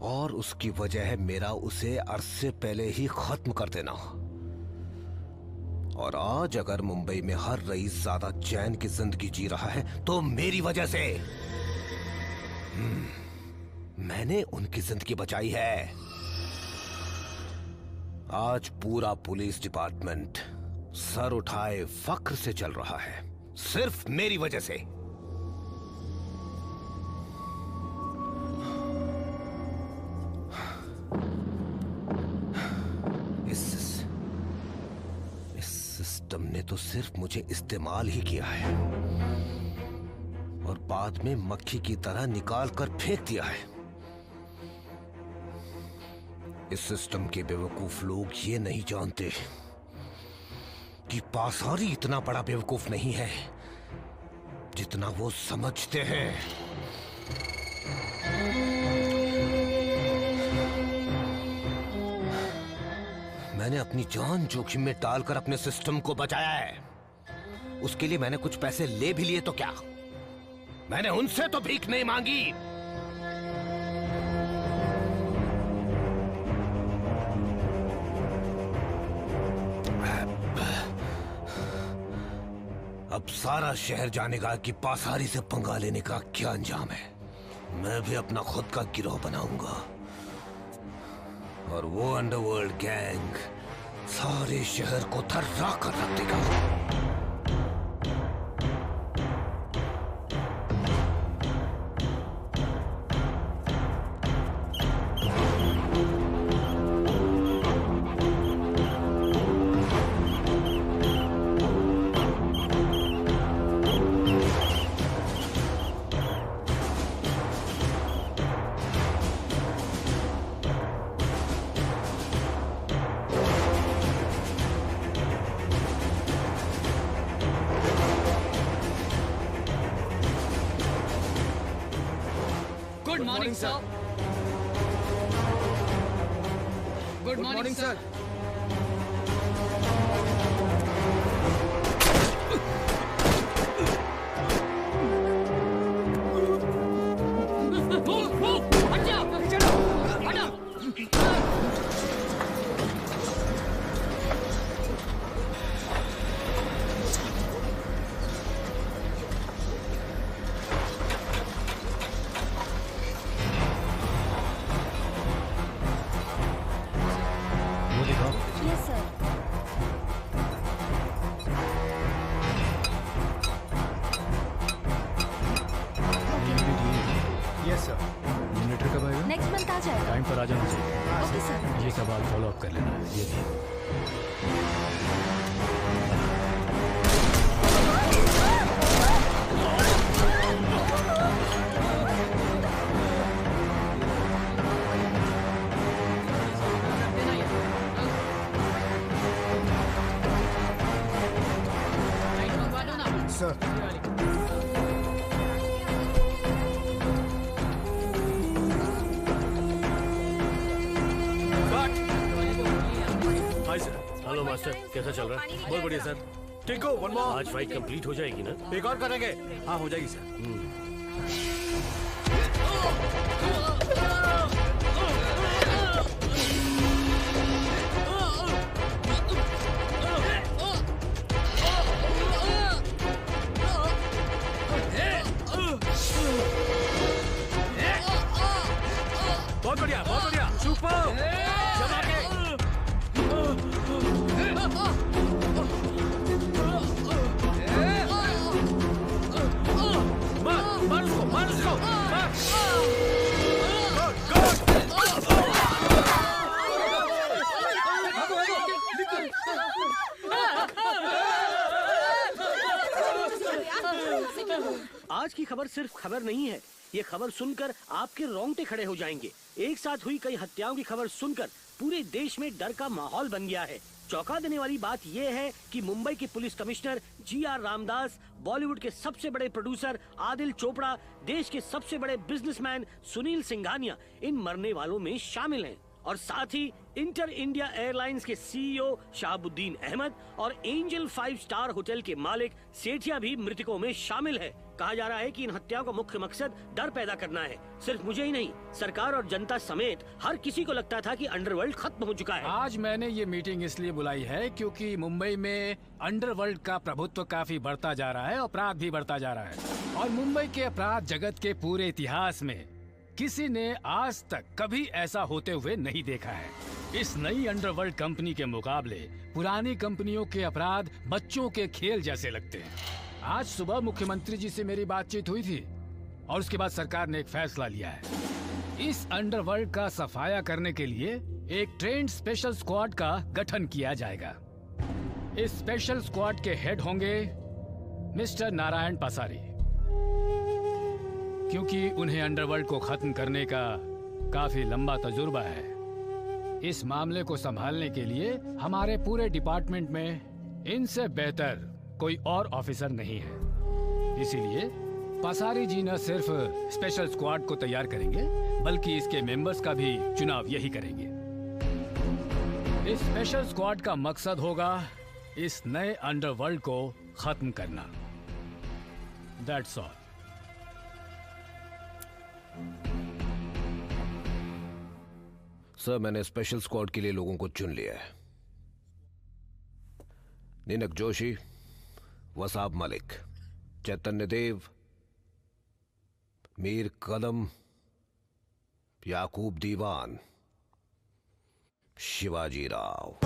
और उसकी वजह है मेरा उसे अरसे पहले ही खत्म कर देना। और आज अगर मुंबई में हर रईस ज्यादा चैन की जिंदगी जी रहा है तो मेरी वजह से। मैंने उनकी जिंदगी बचाई है। आज पूरा पुलिस डिपार्टमेंट सर उठाए फख्र से चल रहा है, सिर्फ मेरी वजह से। तुमने तो सिर्फ मुझे इस्तेमाल ही किया है, और बाद में मक्खी की तरह निकाल कर फेंक दिया है। इस सिस्टम के बेवकूफ लोग ये नहीं जानते कि पासारी इतना बड़ा बेवकूफ नहीं है जितना वो समझते हैं। मैंने अपनी जान जोखिम में डालकर अपने सिस्टम को बचाया है। उसके लिए मैंने कुछ पैसे ले भी लिए तो क्या? मैंने उनसे तो भीख नहीं मांगी। अब सारा शहर जानेगा कि पासारी से पंगा लेने का क्या अंजाम है। मैं भी अपना खुद का गिरोह बनाऊंगा और वो अंडरवर्ल्ड गैंग सारे शहर को थर्रा कर रख देगा। Good morning, sir. Good morning, sir. Yes, sir. Yes sir. Generator कब आएगा? नेक्स्ट मंथ आ जाएगा। टाइम पर आ जाना चाहिए। Okay sir. ये सब आप फॉलो अप कर लेना। ये भी sir. Hi sir. Hello master, कैसा चल रहा है? बहुत बढ़िया सर। ठीक हो, वन मोर। आज फाइट कंप्लीट हो जाएगी ना? एक और करेंगे। हाँ, हो जाएगी सर। बहुत बढ़िया, बहुत बढ़िया। सुपर। जमा के। मार उसको, मार उसको, मार। आज की खबर सिर्फ खबर नहीं है, ये खबर सुनकर आपके रोंगटे खड़े हो जाएंगे। एक साथ हुई कई हत्याओं की खबर सुनकर पूरे देश में डर का माहौल बन गया है। चौंका देने वाली बात यह है कि मुंबई के police commissioner G.R.. Ramdas, Bollywood के सबसे बड़े प्रोड्यूसर आदिल चोपड़ा, देश के सबसे बड़े बिजनेसमैन सुनील सिंघानिया इन मरने वालों में शामिल हैं। और साथ ही इंटर इंडिया एयरलाइंस के सीईओ शाहबुद्दीन अहमद और एंजल 5 स्टार होटल के मालिक सेठिया भी मृतकों में शामिल है। कहा जा रहा है कि इन हत्याओं का मुख्य मकसद डर पैदा करना है। सिर्फ मुझे ही नहीं, सरकार और जनता समेत हर किसी को लगता था कि अंडरवर्ल्ड खत्म हो चुका है। आज मैंने ये मीटिंग इसलिए बुलाई है क्योंकि मुंबई में अंडरवर्ल्ड का प्रभुत्व काफी बढ़ता जा रहा है, अपराध भी बढ़ता जा रहा है। और मुंबई के अपराध जगत के पूरे इतिहास में किसी ने आज तक कभी ऐसा होते हुए नहीं देखा है। इस नई अंडरवर्ल्ड कंपनी के मुकाबले पुरानी कंपनियों के अपराध बच्चों के खेल जैसे लगते हैं। आज सुबह मुख्यमंत्री जी से मेरी बातचीत हुई थी और उसके बाद सरकार ने एक फैसला लिया है। इस अंडरवर्ल्ड का सफाया करने के लिए एक ट्रेंड स्पेशल स्क्वाड का गठन किया जाएगा। इस स्पेशल स्क्वाड के हेड होंगे मिस्टर नारायण पसारी, क्योंकि उन्हें अंडरवर्ल्ड को खत्म करने का काफी लंबा तजुर्बा है। इस मामले को संभालने के लिए हमारे पूरे डिपार्टमेंट में इनसे बेहतर कोई और ऑफिसर नहीं है। इसीलिए पसारी जी न सिर्फ स्पेशल स्क्वाड को तैयार करेंगे बल्कि इसके मेंबर्स का भी चुनाव यही करेंगे। इस स्पेशल स्क्वाड का मकसद होगा इस नए अंडरवर्ल्ड को खत्म करना। That's all. सर, मैंने स्पेशल स्क्वाड के लिए लोगों को चुन लिया है। निनक जोशी, वसाब मलिक, चैतन्य देव, मीर कदम, याकूब दीवान, शिवाजी राव।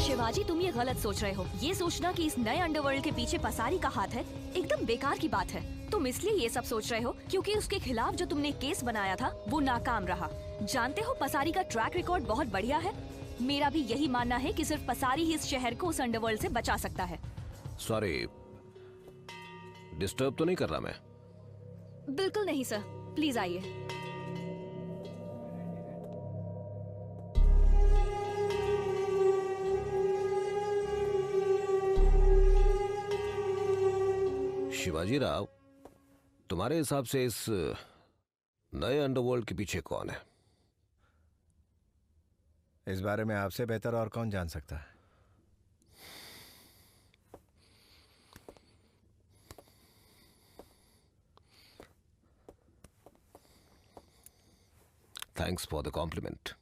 शिवाजी, तुम ये गलत सोच रहे हो। ये सोचना कि इस नए अंडरवर्ल्ड के पीछे पसारी का हाथ है एकदम बेकार की बात है। तुम इसलिए ये सब सोच रहे हो क्योंकि उसके खिलाफ जो तुमने केस बनाया था वो नाकाम रहा। जानते हो पसारी का ट्रैक रिकॉर्ड बहुत बढ़िया है। मेरा भी यही मानना है कि सिर्फ पसारी ही इस शहर को उस अंडरवर्ल्ड से बचा सकता है। सॉरी, डिस्टर्ब तो नहीं कर रहा मैं? बिल्कुल नहीं सर, प्लीज आइए। शिवाजी राव, तुम्हारे हिसाब से इस नए अंडरवर्ल्ड के पीछे कौन है? इस बारे में आपसे बेहतर और कौन जान सकता है? Thanks for the compliment.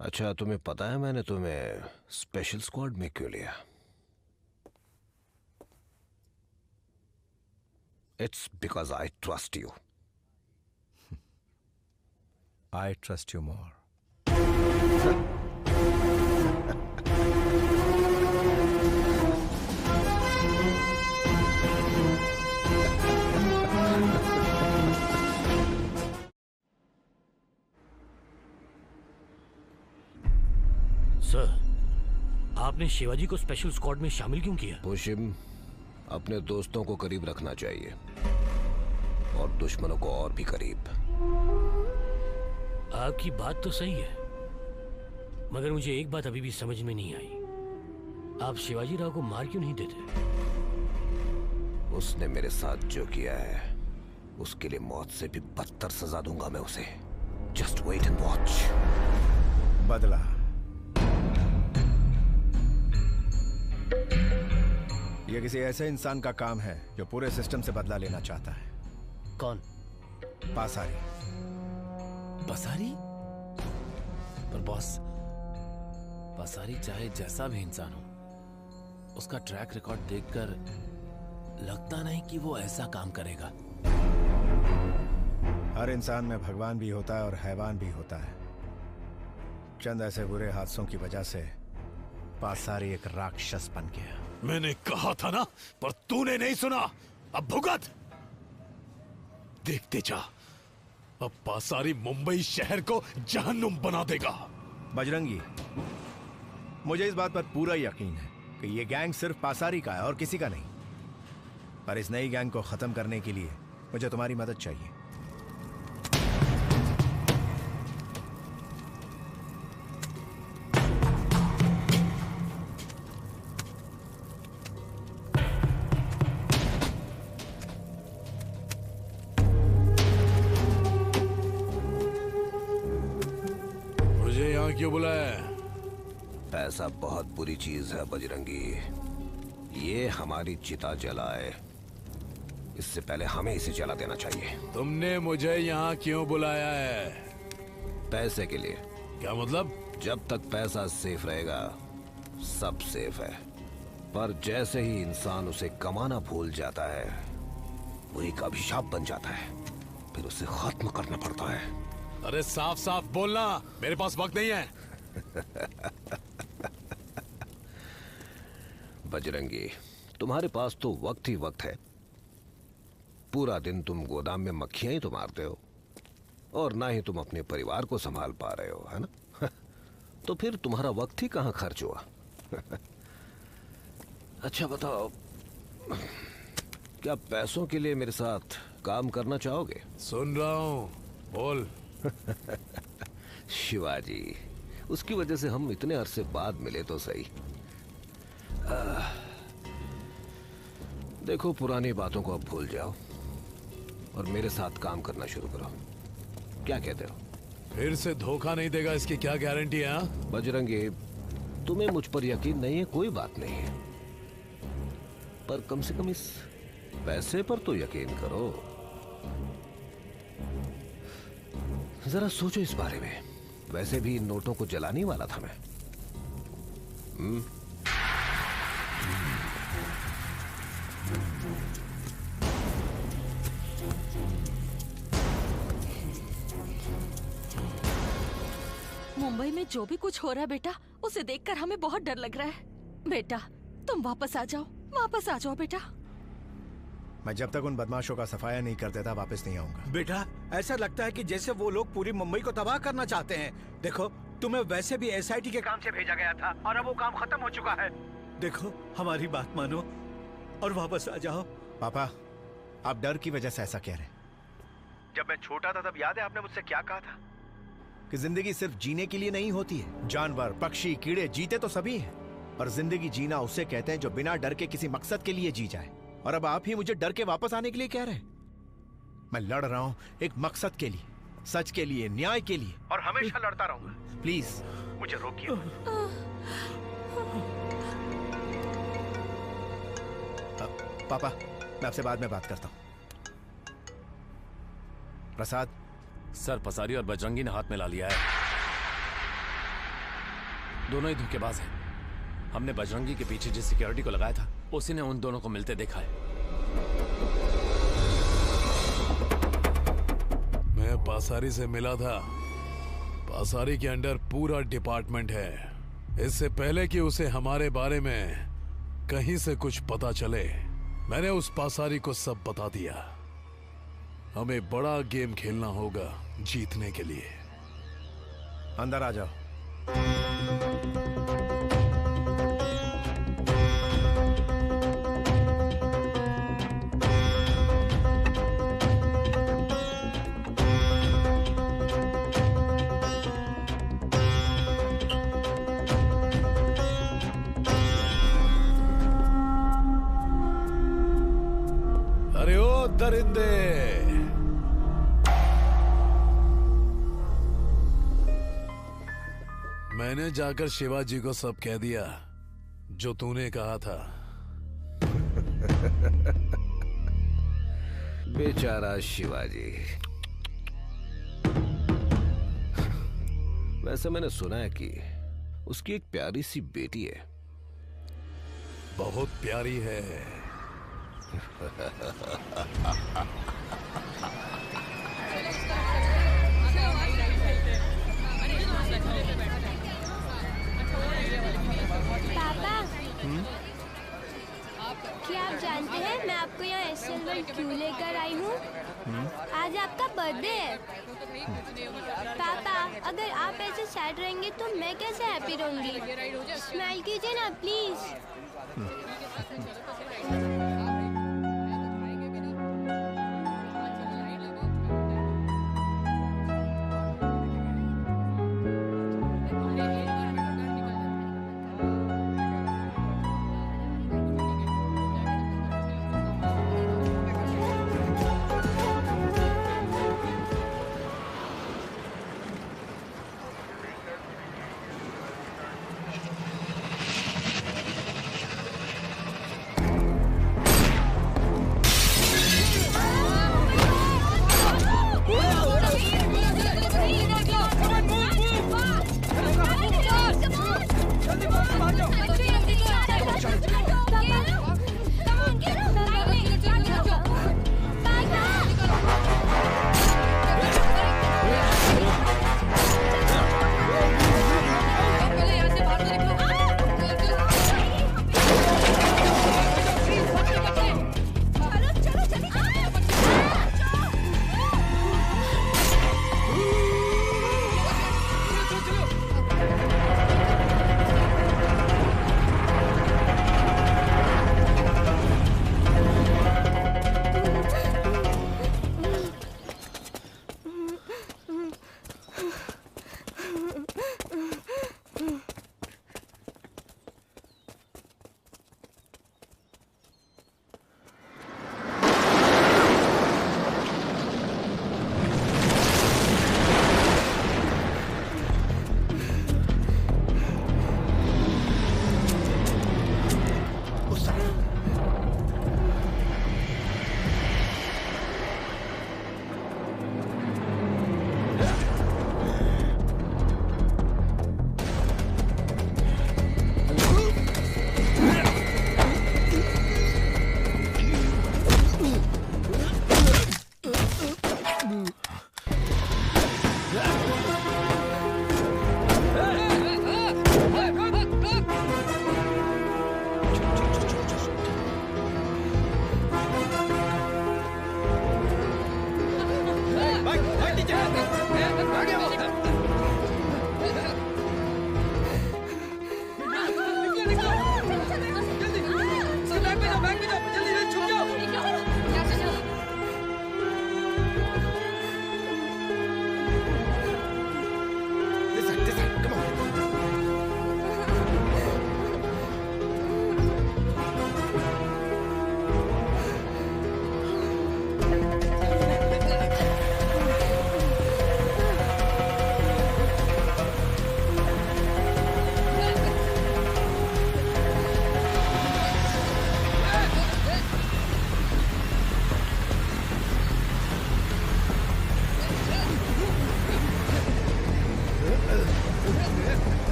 अच्छा, तुम्हें पता है मैंने तुम्हें स्पेशल स्क्वाड में क्यों लिया? It's because I trust you. I trust you more. Sir, आपने शिवाजी को स्पेशल स्क्वाड में शामिल क्यों किया? पुशिम, अपने दोस्तों को करीब रखना चाहिए और दुश्मनों को और भी करीब। आपकी बात तो सही है, मगर मुझे एक बात अभी भी समझ में नहीं आई। आप शिवाजी राव को मार क्यों नहीं देते? उसने मेरे साथ जो किया है उसके लिए मौत से भी बदतर सजा दूंगा मैं उसे। Just wait and watch. बदला। यह किसी ऐसे इंसान का काम है जो पूरे सिस्टम से बदला लेना चाहता है। कौन? पासारी। पसारी? पर बॉस, पसारी चाहे जैसा भी इंसान हो, उसका ट्रैक रिकॉर्ड देखकर लगता नहीं कि वो ऐसा काम करेगा। हर इंसान में भगवान भी होता है और हैवान भी होता है। चंद ऐसे बुरे हादसों की वजह से पासारी एक राक्षस बन गया। मैंने कहा था ना, पर तूने नहीं सुना। अब भुगत। देखते जा, अब पासारी मुंबई शहर को जहन्नुम बना देगा। बजरंगी, मुझे इस बात पर पूरा यकीन है कि ये गैंग सिर्फ पासारी का है और किसी का नहीं। पर इस नई गैंग को खत्म करने के लिए मुझे तुम्हारी मदद चाहिए। क्यों बुलाया? पैसा बहुत बुरी चीज है बजरंगी। ये हमारी चिता जलाए, इससे पहले हमें इसे जला देना चाहिए। तुमने मुझे यहाँ क्यों बुलाया है? पैसे के लिए। क्या मतलब? जब तक पैसा सेफ रहेगा सब सेफ है, पर जैसे ही इंसान उसे कमाना भूल जाता है वो एक अभिशाप बन जाता है, फिर उसे खत्म करना पड़ता है। अरे साफ साफ बोलना, मेरे पास वक्त नहीं है। बजरंगी, तुम्हारे पास तो वक्त ही वक्त है। पूरा दिन तुम गोदाम में मक्खियां ही तो मारते हो और ना ही तुम अपने परिवार को संभाल पा रहे हो, है ना? तो फिर तुम्हारा वक्त ही कहां खर्च हुआ? अच्छा बताओ, क्या पैसों के लिए मेरे साथ काम करना चाहोगे? सुन रहा हूं, बोल। शिवाजी, उसकी वजह से हम इतने अरसे बाद मिले तो सही। देखो, पुरानी बातों को अब भूल जाओ और मेरे साथ काम करना शुरू करो। क्या कहते हो? फिर से धोखा नहीं देगा इसकी क्या गारंटी है? हाँ? बजरंगी, तुम्हें मुझ पर यकीन नहीं है, कोई बात नहीं है, पर कम से कम इस पैसे पर तो यकीन करो। जरा सोचो इस बारे में। वैसे भी इन नोटों को जलाने वाला था मैं। मुंबई में जो भी कुछ हो रहा है बेटा, उसे देखकर हमें बहुत डर लग रहा है। बेटा तुम वापस आ जाओ, वापस आ जाओ बेटा। मैं जब तक उन बदमाशों का सफाया नहीं कर देता वापस नहीं आऊंगा। बेटा, ऐसा लगता है कि जैसे वो लोग पूरी मुंबई को तबाह करना चाहते हैं। देखो, तुम्हें वैसे भी एसआईटी के काम से भेजा गया था और अब वो काम खत्म हो चुका है। देखो, हमारी बात मानो और वापस आ जाओ। पापा, आप डर की वजह से ऐसा कह रहे हैं। जब मैं छोटा था तब याद है आपने मुझसे क्या कहा था कि जिंदगी सिर्फ जीने के लिए नहीं होती है। जानवर, पक्षी, कीड़े जीते तो सभी हैं, पर जिंदगी जीना उसे कहते हैं जो बिना डर के किसी मकसद के लिए जी जाए। और अब आप ही मुझे डर के वापस आने के लिए कह रहे हैं। मैं लड़ रहा हूं एक मकसद के लिए, सच के लिए, न्याय के लिए, और हमेशा लड़ता रहूंगा। प्लीज मुझे रोकिए। पापा, मैं आपसे बाद में बात करता हूं। प्रसाद सर, पसारी और बजरंगी ने हाथ में ला लिया है। दोनों ही धोखेबाज हैं। हमने बजरंगी के पीछे जिस सिक्योरिटी को लगाया था, उसी ने उन दोनों को मिलते देखा है। मैं पासारी से मिला था। पासारी के अंडर पूरा डिपार्टमेंट है। इससे पहले कि उसे हमारे बारे में कहीं से कुछ पता चले, मैंने उस पासारी को सब बता दिया। हमें बड़ा गेम खेलना होगा जीतने के लिए। अंदर आ जाओ। अरे ओ दरिंदे, मैंने जाकर शिवाजी को सब कह दिया जो तूने कहा था। बेचारा शिवाजी। वैसे मैंने सुना है कि उसकी एक प्यारी सी बेटी है। बहुत प्यारी है। पापा, क्या आप जानते हैं मैं आपको यहाँ एसएल क्यों लेकर आई हूँ? आज आपका बर्थडे है। पापा, अगर आप ऐसे सैड रहेंगे तो मैं कैसे हैप्पी रहूंगी? स्माइल कीजिए ना प्लीज।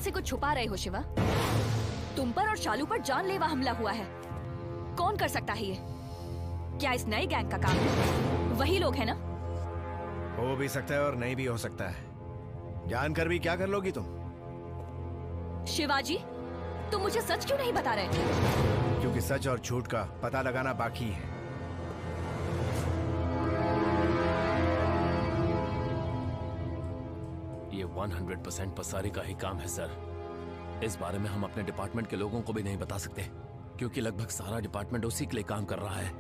मुझसे कुछ छुपा रहे हो शिवा? तुम पर और शालू पर जानलेवा हमला हुआ है। कौन कर सकता है ये? क्या इस नए गैंग का काम है? वही लोग हैं ना? हो भी सकता है और नहीं भी हो सकता है। जानकर भी क्या कर लोगी तुम? शिवाजी, तुम मुझे सच क्यों नहीं बता रहे? क्योंकि सच और झूठ का पता लगाना बाकी है। ये 100% पसारी का ही काम है सर। इस बारे में हम अपने डिपार्टमेंट के लोगों को भी नहीं बता सकते, क्योंकि लगभग सारा डिपार्टमेंट उसी के लिए काम कर रहा है।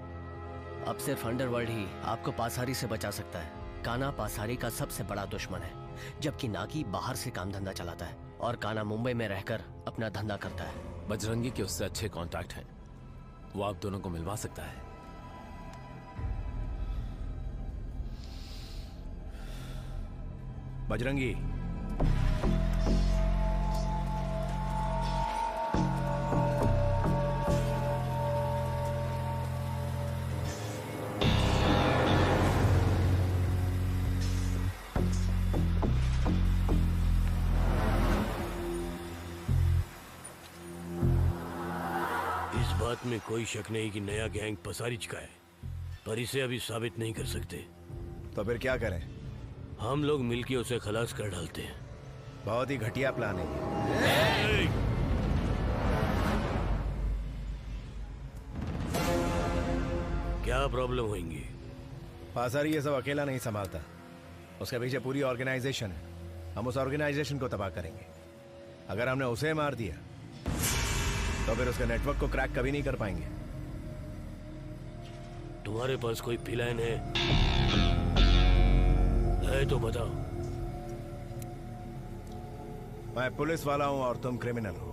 अब सिर्फ अंडरवर्ल्ड ही आपको पासारी से बचा सकता है। काना पासारी का सबसे बड़ा दुश्मन है, जबकि नागी बाहर से काम धंधा चलाता है और काना मुंबई में रहकर अपना धंधा करता है। बजरंगी के उससे अच्छे कांटेक्ट हैं, वो आप दोनों को मिलवा सकता है। बजरंगी, बात में कोई शक नहीं कि नया गैंग पसारिच का है, पर इसे अभी साबित नहीं कर सकते। तो फिर क्या करें? हम लोग मिलके उसे खलास कर डालते हैं। बहुत ही घटिया प्लान है ये। क्या प्रॉब्लम होंगी? पासारी ये सब अकेला नहीं संभालता, उसके पीछे पूरी ऑर्गेनाइजेशन है। हम उस ऑर्गेनाइजेशन को तबाह करेंगे। अगर हमने उसे मार दिया तो फिर उसके नेटवर्क को क्रैक कभी नहीं कर पाएंगे। तुम्हारे पास कोई प्लान है तो बताओ। मैं पुलिस वाला हूं और तुम क्रिमिनल हो,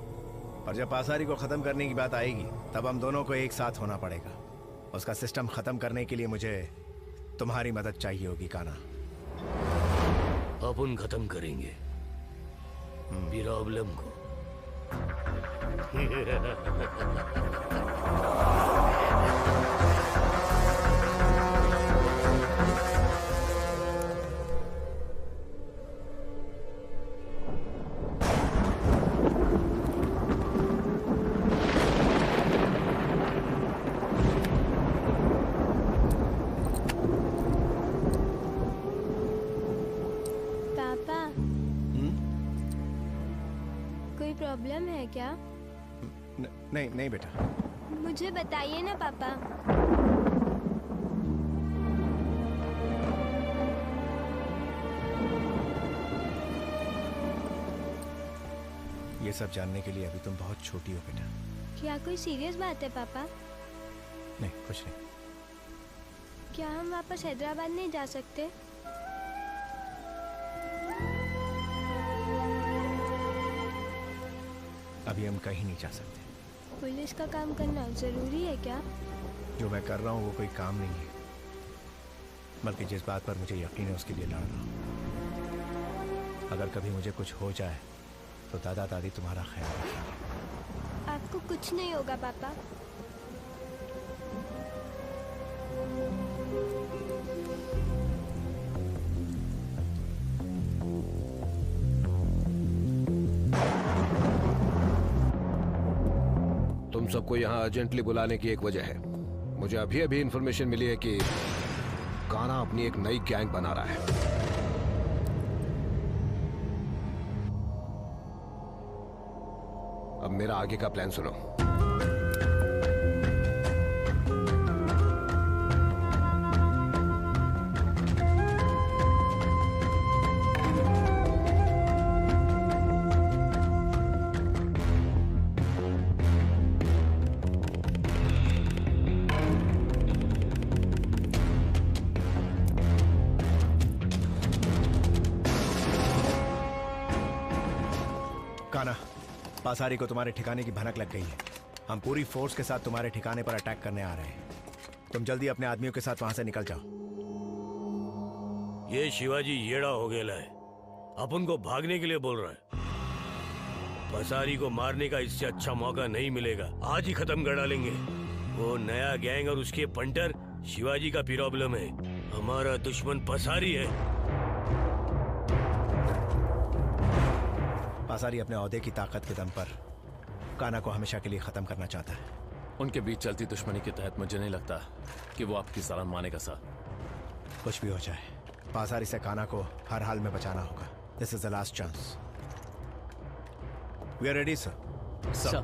और जब पासारी को खत्म करने की बात आएगी तब हम दोनों को एक साथ होना पड़ेगा। उसका सिस्टम खत्म करने के लिए मुझे तुम्हारी मदद चाहिए होगी काना। अपन खत्म करेंगे प्रॉब्लम को। पापा, कोई प्रॉब्लम है क्या? नहीं नहीं बेटा। मुझे बताइए ना पापा। ये सब जानने के लिए अभी तुम बहुत छोटी हो बेटा। क्या कोई सीरियस बात है पापा? नहीं, कुछ नहीं। क्या हम वापस हैदराबाद नहीं जा सकते? अभी हम कहीं नहीं जा सकते। पुलिस का काम करना जरूरी है क्या? जो मैं कर रहा हूँ वो कोई काम नहीं है, बल्कि जिस बात पर मुझे यकीन है उसके लिए लड़ रहा हूँ। अगर कभी मुझे कुछ हो जाए तो दादा दादी तुम्हारा ख्याल रखेंगे। आपको कुछ नहीं होगा पापा। तुम सबको यहाँ अर्जेंटली बुलाने की एक वजह है। मुझे अभी अभी इंफॉर्मेशन मिली है कि काना अपनी एक नई गैंग बना रहा है। अब मेरा आगे का प्लान सुनो। काना, पासारी को तुम्हारे ठिकाने की भनक लग गई है। हम पूरी फोर्स के साथ तुम्हारे ठिकाने पर अटैक करने आ रहे हैं। तुम जल्दी अपने आदमियों के साथ वहां से निकल जाओ। ये शिवाजी येड़ा हो गया है, अपन को भागने के लिए बोल रहा है। पसारी को मारने का इससे अच्छा मौका नहीं मिलेगा। आज ही खत्म कर डालेंगे। वो नया गैंग और उसके पंटर शिवाजी का प्रॉब्लम है। हमारा दुश्मन पसारी है। पासारी अपने ओहदे की ताकत के दम पर काना को हमेशा के लिए खत्म करना चाहता है। उनके बीच चलती दुश्मनी के तहत मुझे नहीं लगता कि वो आपकी सलाह मानेगा सर। कुछ भी हो जाए, पासारी से काना को हर हाल में बचाना होगा। This is the last chance. We are ready sir. Sir.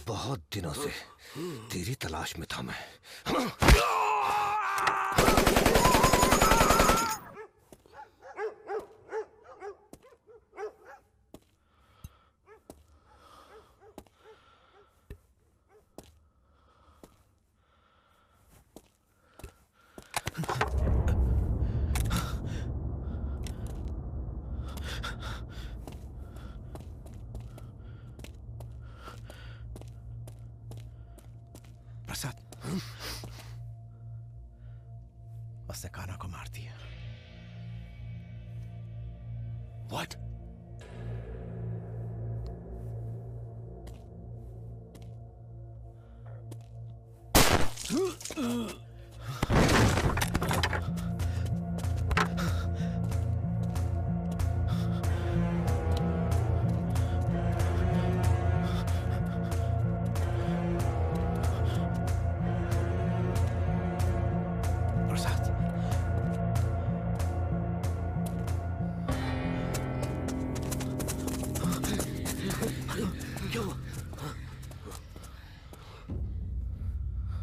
बहुत दिनों से तेरी तलाश में था मैं। उसने काना को मार दिया। What?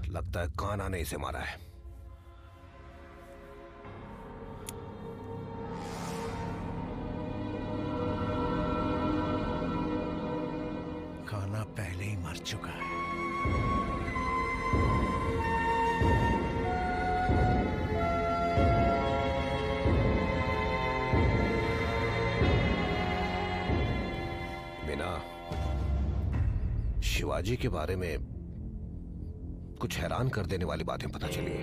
लगता है काना ने इसे मारा है। पहले ही मर चुका है। मीना, शिवाजी के बारे में कुछ हैरान कर देने वाली बातें पता चली।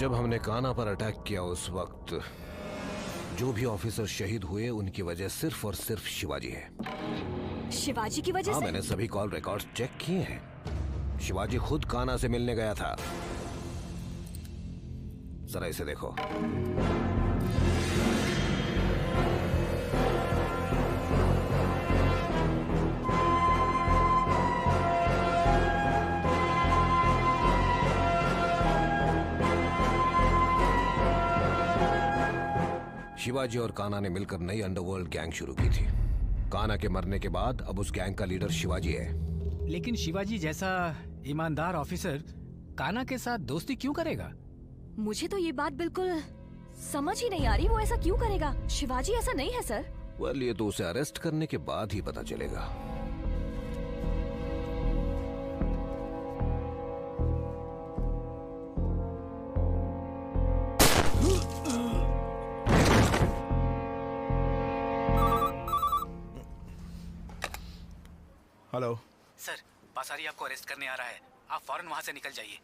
जब हमने कान्हा पर अटैक किया उस वक्त जो भी ऑफिसर शहीद हुए उनकी वजह सिर्फ और सिर्फ शिवाजी है। शिवाजी की वजह हाँ, से? मैंने सभी कॉल रिकॉर्ड्स चेक किए हैं। शिवाजी खुद कान्हा से मिलने गया था। जरा इसे देखो। शिवाजी और कान्हा ने मिलकर नई अंडरवर्ल्ड गैंग शुरू की थी। कान्हा के मरने के बाद अब उस गैंग का लीडर शिवाजी है। लेकिन शिवाजी जैसा ईमानदार ऑफिसर कान्हा के साथ दोस्ती क्यों करेगा? मुझे तो ये बात बिल्कुल समझ ही नहीं आ रही, वो ऐसा क्यों करेगा? शिवाजी ऐसा नहीं है सर। वेल, ये तो उसे अरेस्ट करने के बाद ही पता चलेगा। हेलो सर, पासारी आपको अरेस्ट करने आ रहा है। आप फौरन वहां से निकल जाइए।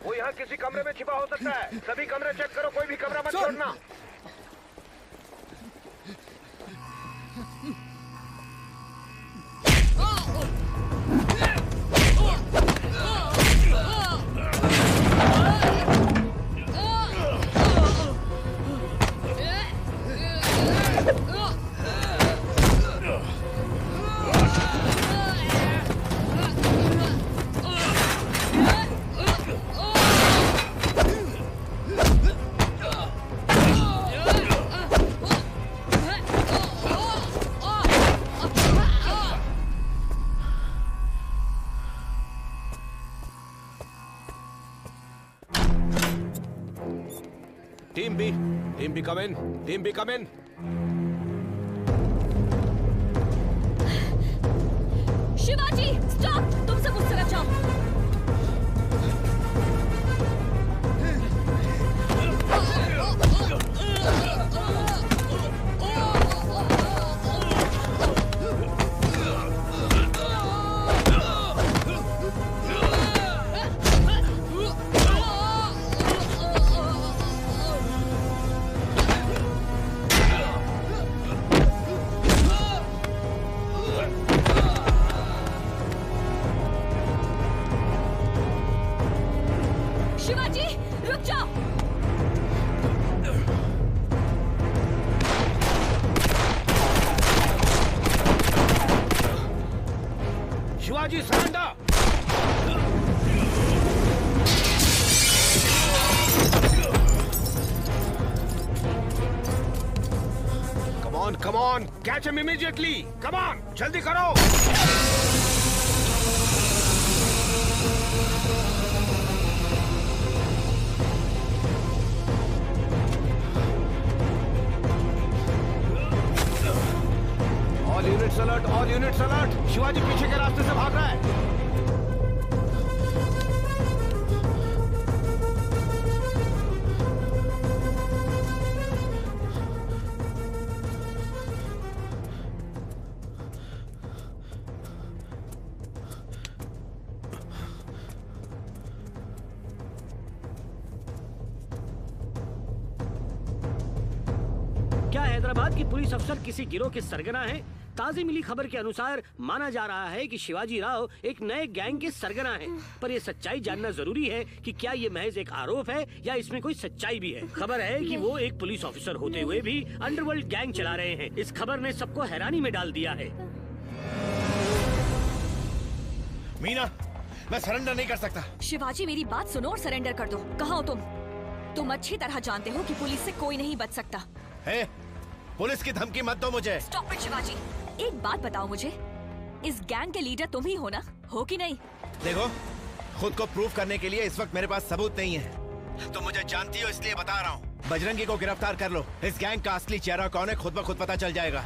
वो यहाँ किसी कमरे में छिपा हो सकता है। सभी कमरे चेक करो, कोई भी कमरा मत छोड़ना। टीम बी कम इन। टीम बी कम इन। शिवाजी स्टॉप, तुम सब उस तरफ जाओ। शिवाजी रुक जाओ। Shivaji surrender. Come on, catch him immediately. Come on, जल्दी करो। All units alert. शिवाजी पीछे के रास्ते से भाग रहा है। हैदराबाद की पुलिस अफसर किसी गिरोह के सरगना हैं। ताज़ी मिली खबर के अनुसार माना जा रहा है कि शिवाजी राव एक नए गैंग के सरगना हैं। पर ये सच्चाई जानना जरूरी है कि क्या ये महज एक आरोप है या इसमें कोई सच्चाई भी है। खबर है कि वो एक पुलिस ऑफिसर होते हुए भी अंडरवर्ल्ड गैंग चला रहे हैं। इस खबर ने सबको हैरानी में डाल दिया है। मीना, मैं सरेंडर नहीं कर सकता। शिवाजी मेरी बात सुनो और सरेंडर कर दो। कहाँ हो तुम अच्छी तरह जानते हो कि पुलिस से कोई नहीं बच सकता। है? पुलिस की धमकी मत दो मुझे। Stop it Shivaji. एक बात बताओ मुझे, इस गैंग के लीडर तुम ही हो ना, हो कि नहीं? देखो, खुद को प्रूव करने के लिए इस वक्त मेरे पास सबूत नहीं है। तुम मुझे जानती हो इसलिए बता रहा हूँ। बजरंगी को गिरफ्तार कर लो। इस गैंग का असली चेहरा कौन है खुद ब खुद पता चल जाएगा।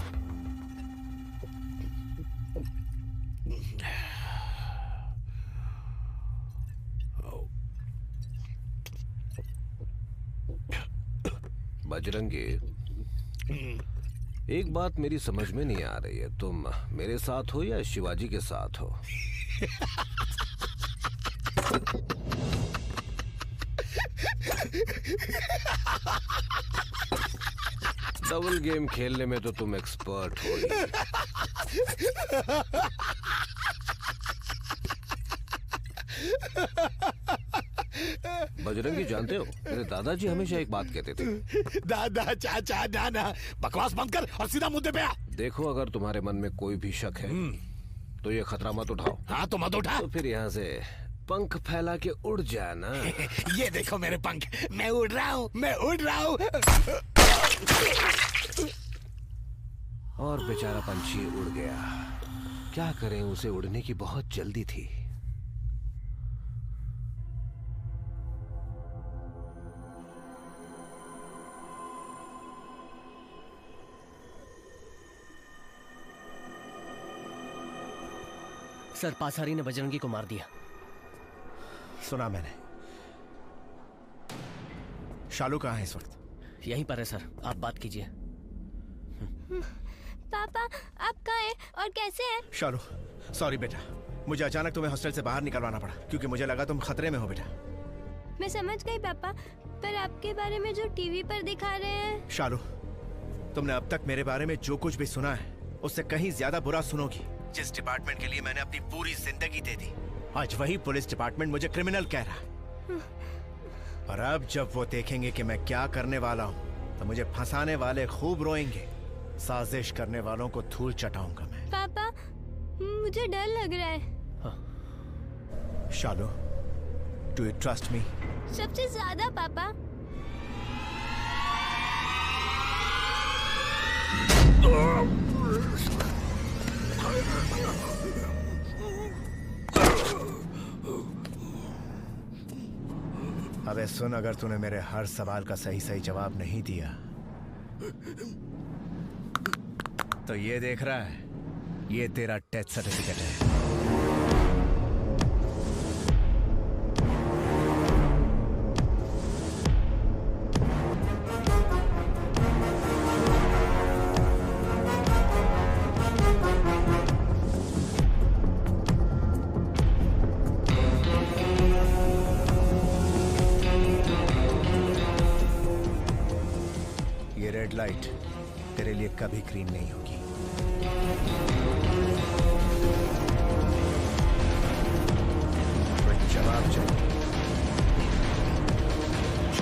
बजरंगी, एक बात मेरी समझ में नहीं आ रही है। तुम मेरे साथ हो या शिवाजी के साथ हो? डबल गेम खेलने में तो तुम एक्सपर्ट हो ही। बजरंगी, जानते हो मेरे दादाजी हमेशा एक बात कहते थे। दादा, चाचा, नाना, बकवास बंद कर और सीधा मुद्दे पे आ। देखो, अगर तुम्हारे मन में कोई भी शक है तो ये खतरा मत उठाओ। हाँ तो मत उठा। तो फिर यहाँ से पंख फैला के उड़ जाना। ये देखो मेरे पंख, मैं उड़ रहा हूँ, मैं उड़ रहा हूँ। और बेचारा पंछी उड़ गया। क्या करें, उसे उड़ने की बहुत जल्दी थी। सर, पासारी ने बजरंगी को मार दिया। सुना मैंने। शालू कहाँ है इस वक्त? यहीं पर है सर, आप बात कीजिए। पापा, आप कहाँ हैं और कैसे हैं? शालू, सॉरी बेटा, मुझे अचानक तुम्हें हॉस्टल से बाहर निकलवाना पड़ा क्योंकि मुझे लगा तुम खतरे में हो बेटा। मैं समझ गई पापा, पर आपके बारे में जो टीवी पर दिखा रहे हैं। शालू, तुमने अब तक मेरे बारे में जो कुछ भी सुना है उससे कहीं ज्यादा बुरा सुनोगी। जिस डिपार्टमेंट के लिए मैंने अपनी पूरी जिंदगी दे दी, आज वही पुलिस डिपार्टमेंट मुझे क्रिमिनल कह रहा है। और अब जब वो देखेंगे कि मैं क्या करने वाला हूँ तो मुझे फंसाने वाले खूब रोएंगे। साजिश करने वालों को धूल चटाऊंगा मैं। पापा, मुझे डर लग रहा है। शालू, डू यू ट्रस्ट मी? सबसे ज्यादा पापा। अबे सुन, अगर तूने मेरे हर सवाल का सही सही जवाब नहीं दिया तो ये देख रहा है, ये तेरा डेथ सर्टिफिकेट है। रेड लाइट तेरे लिए कभी ग्रीन नहीं होगी। कोई जवाब चाहिए?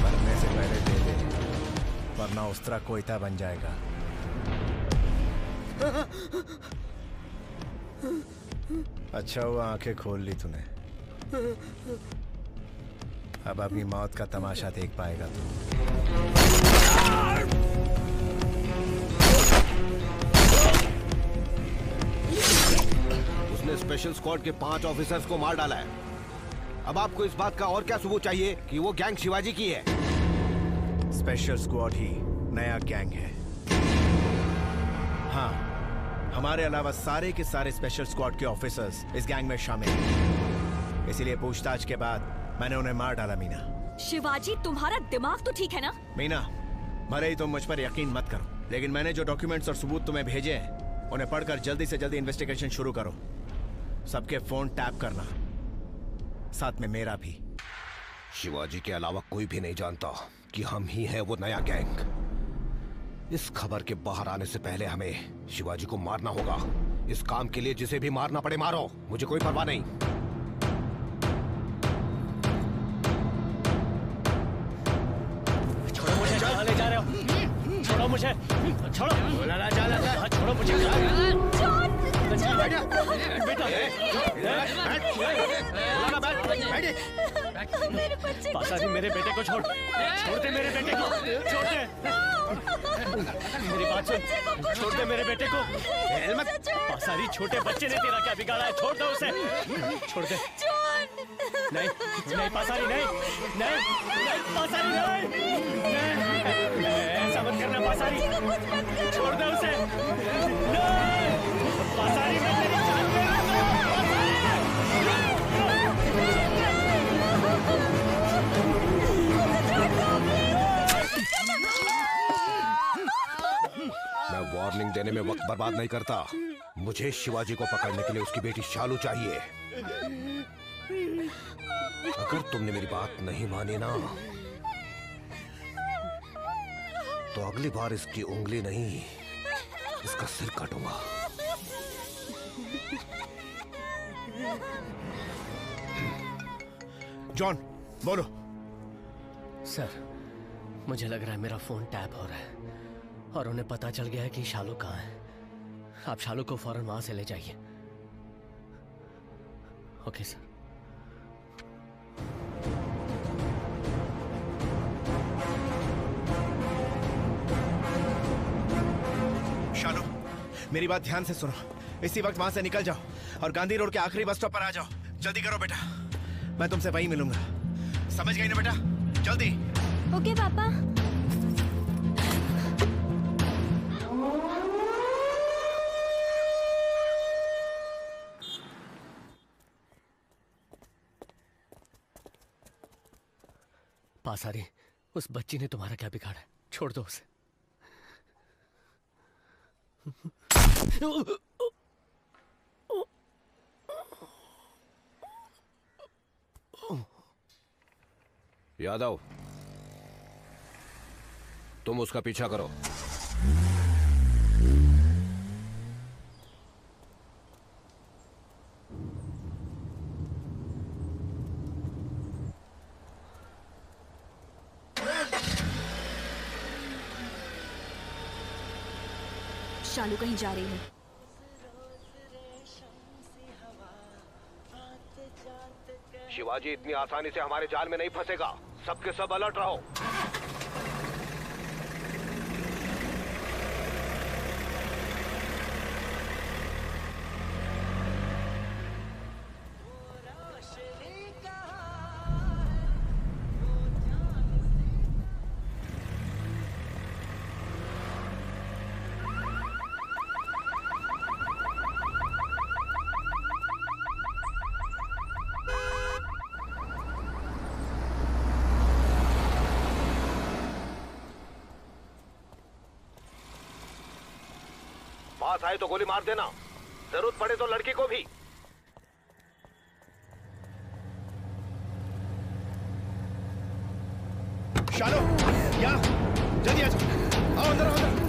मरने से पहले दे दे, वरना उस तरह कोयता बन जाएगा। अच्छा हुआ आंखें खोल ली तूने। अब अपनी मौत का तमाशा देख पाएगा तू। उसने स्पेशल स्क्वाड के 5 ऑफिसर्स को मार डाला है। अब आपको इस बात का और क्या सबूत चाहिए कि वो गैंग शिवाजी की है? स्पेशल स्क्वाड ही नया गैंग है। हाँ, हमारे अलावा सारे के सारे स्पेशल स्क्वाड के ऑफिसर्स इस गैंग में शामिल हैं। इसीलिए पूछताछ के बाद मैंने उन्हें मार डाला। मीना, शिवाजी, तुम्हारा दिमाग तो ठीक है ना? मीना, भले ही तुम मुझ पर यकीन मत करो, लेकिन मैंने जो डॉक्यूमेंट्स और सबूत तुम्हें भेजे हैं उन्हें पढ़कर जल्दी से जल्दी इन्वेस्टिगेशन शुरू करो। सबके फोन टैप करना, साथ में मेरा भी। शिवाजी के अलावा कोई भी नहीं जानता कि हम ही हैं वो नया गैंग। इस खबर के बाहर आने से पहले हमें शिवाजी को मारना होगा। इस काम के लिए जिसे भी मारना पड़े मारो, मुझे कोई परवाह नहीं। छोड़ो मुझे, कहाँ ले जा रहे हो? छोड़ो मुझे, छोड़ो। छोड़ो मुझे। पासारी, मेरे बेटे को छोड़ दे, मेरे बेटे को छोड़ दे। मेरी बात सुन, छोड़ दे मेरे बेटे को। पासारी, छोटे बच्चे ने तेरा क्या बिगाड़ा है? छोड़ दो उसे, छोड़ दे। नहीं नहीं पासारी, नहीं नहीं नहीं पासारी, नहीं, ऐसा मत करना पासारी, छोड़ दे उसे। नहीं पासारी, मैं तेरी जान ले रहा हूँ। मैं वार्निंग देने में वक्त बर्बाद नहीं करता। मुझे शिवाजी को पकड़ने के लिए उसकी बेटी शालू चाहिए। अगर तुमने मेरी बात नहीं मानी ना, तो अगली बार इसकी उंगली नहीं, इसका सिर काटूंगा। जॉन, बोलो। सर, मुझे लग रहा है मेरा फोन टैप हो रहा है और उन्हें पता चल गया है कि शालू कहाँ है। आप शालू को फौरन वहां से ले जाइए। Okay sir. शालू, मेरी बात ध्यान से सुनो। इसी वक्त वहां से निकल जाओ और गांधी रोड के आखिरी बस स्टॉप पर आ जाओ। जल्दी करो बेटा, मैं तुमसे वहीं मिलूंगा। समझ गई ना बेटा? जल्दी। ओके पापा। पासारी, उस बच्ची ने तुम्हारा क्या बिगाड़ा है? छोड़ दो उसे। यादव, तुम उसका पीछा करो। शालू कहीं जा रही है। शिवाजी इतनी आसानी से हमारे जाल में नहीं फंसेगा। सबके सब अलर्ट रहो। पास आए तो गोली मार देना, जरूरत पड़े तो लड़की को भी। शालू, यहाँ जल्दी आ जाओ। आओ अंदर, आओ अंदर।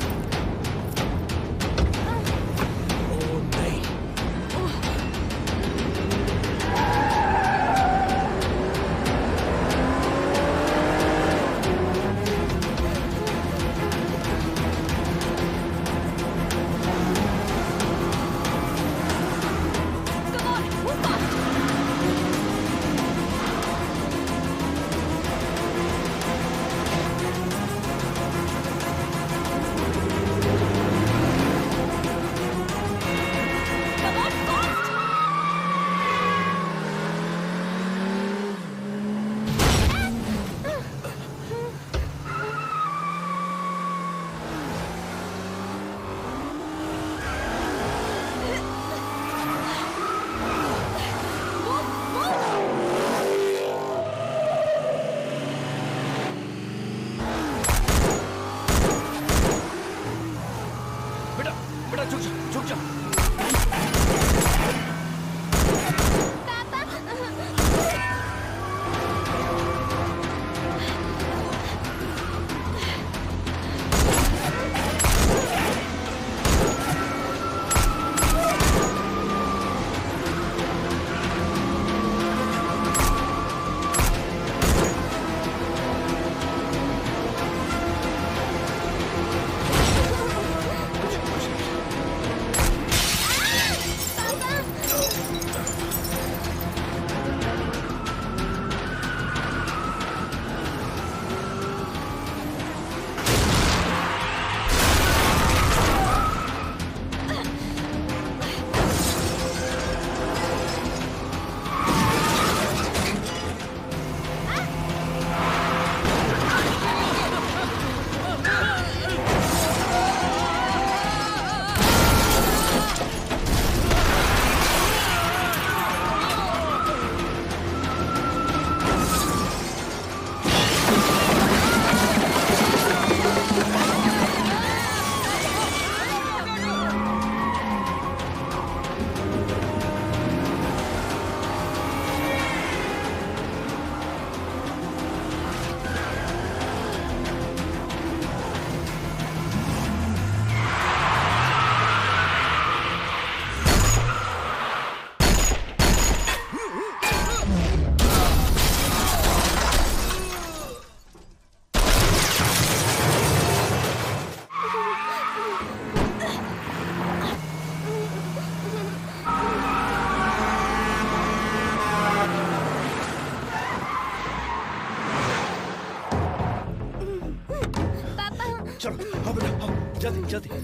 चलो आओ बेटा, आओ, जल्दी जल्दी। कम,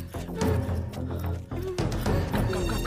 कम, कम।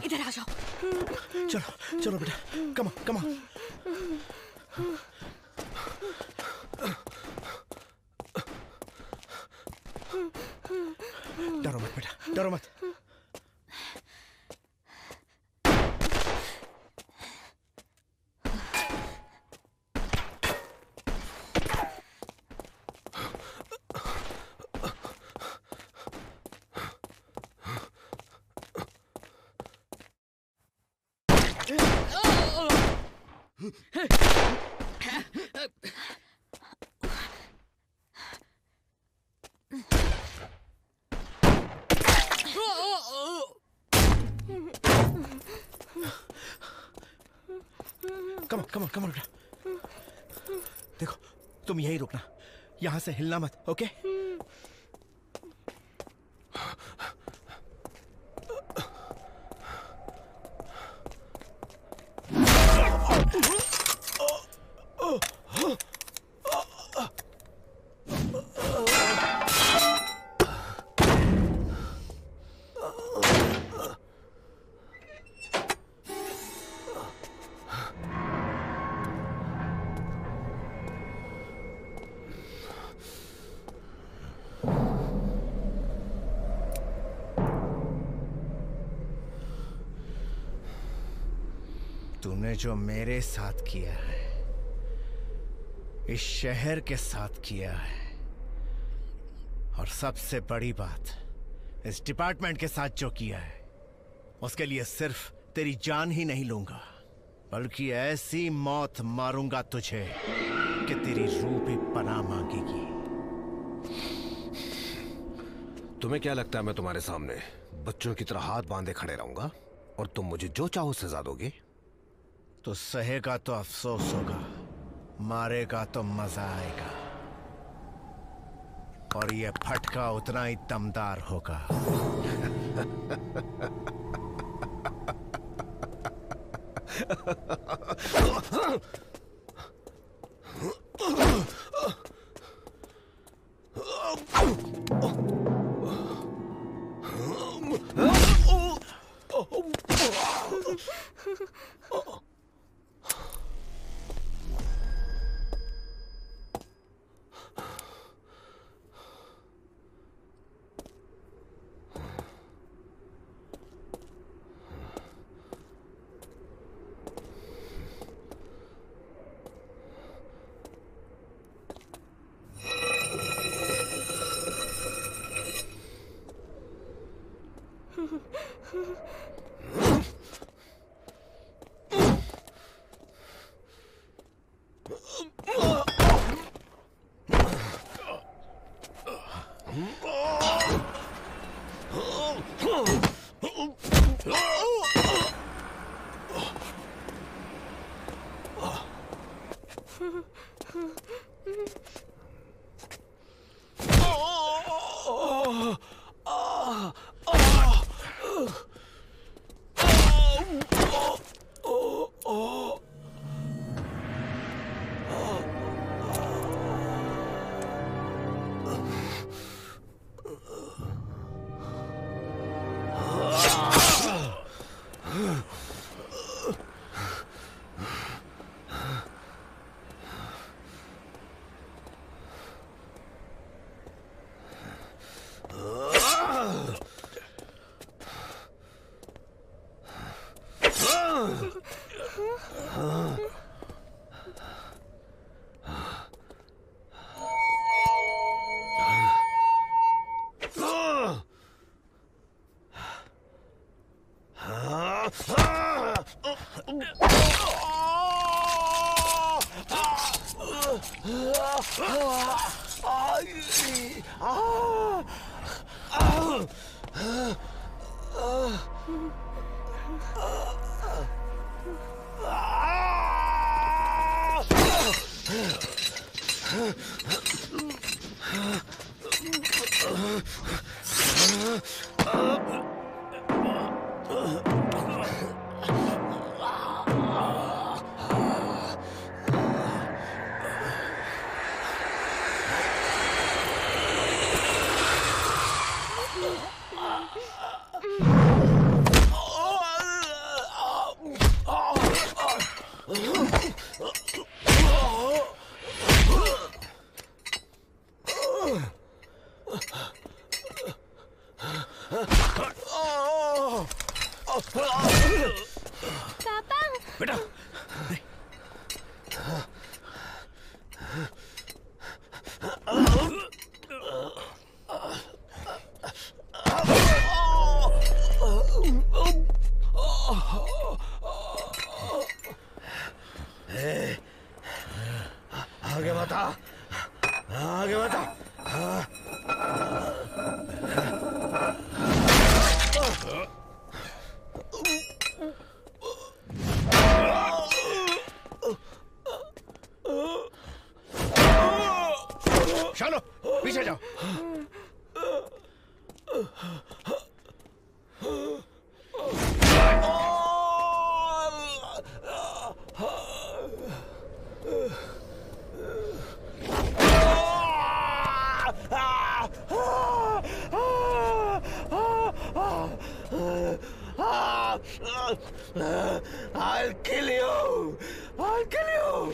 इधर आ जाओ। चलो चलो बेटा, कम कम। डरो मत बेटा, डरो मत। कम कम बेटा, देखो तुम यहीं रुकना, यहां से हिलना मत, ओके? तूने जो मेरे साथ किया है, इस शहर के साथ किया है, और सबसे बड़ी बात, इस डिपार्टमेंट के साथ जो किया है, उसके लिए सिर्फ तेरी जान ही नहीं लूंगा, बल्कि ऐसी मौत मारूंगा तुझे कि तेरी रूह भी पनाह मांगेगी। तुम्हें क्या लगता है मैं तुम्हारे सामने बच्चों की तरह हाथ बांधे खड़े रहूंगा और तुम मुझे जो चाहो सजा दोगे? तो सहेगा तो अफसोस होगा, मारेगा तो मजा आएगा, और ये फटका उतना ही दमदार होगा। पापा बेटा आगे बता, आगे बता। चलो पीछे जाओ। I'll kill you! I'll kill you!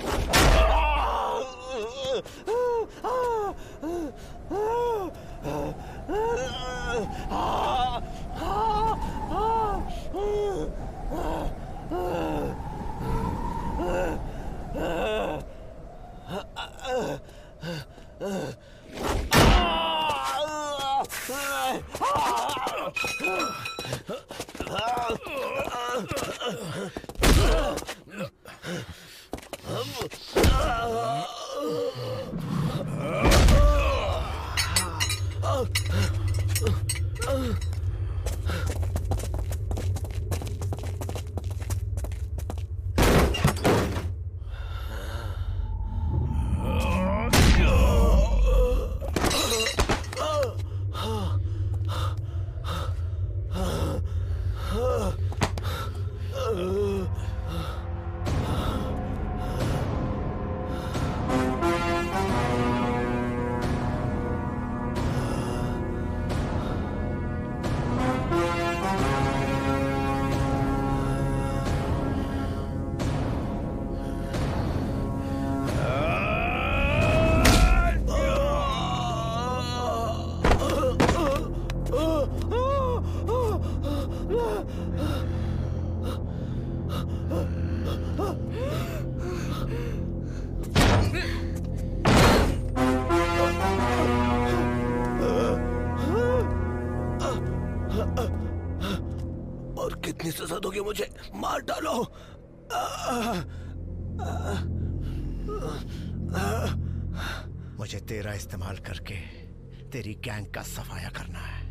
और कितनी सजा दोगे मुझे? मार डालो। मुझे तेरा इस्तेमाल करके तेरी गैंग का सफाया करना है।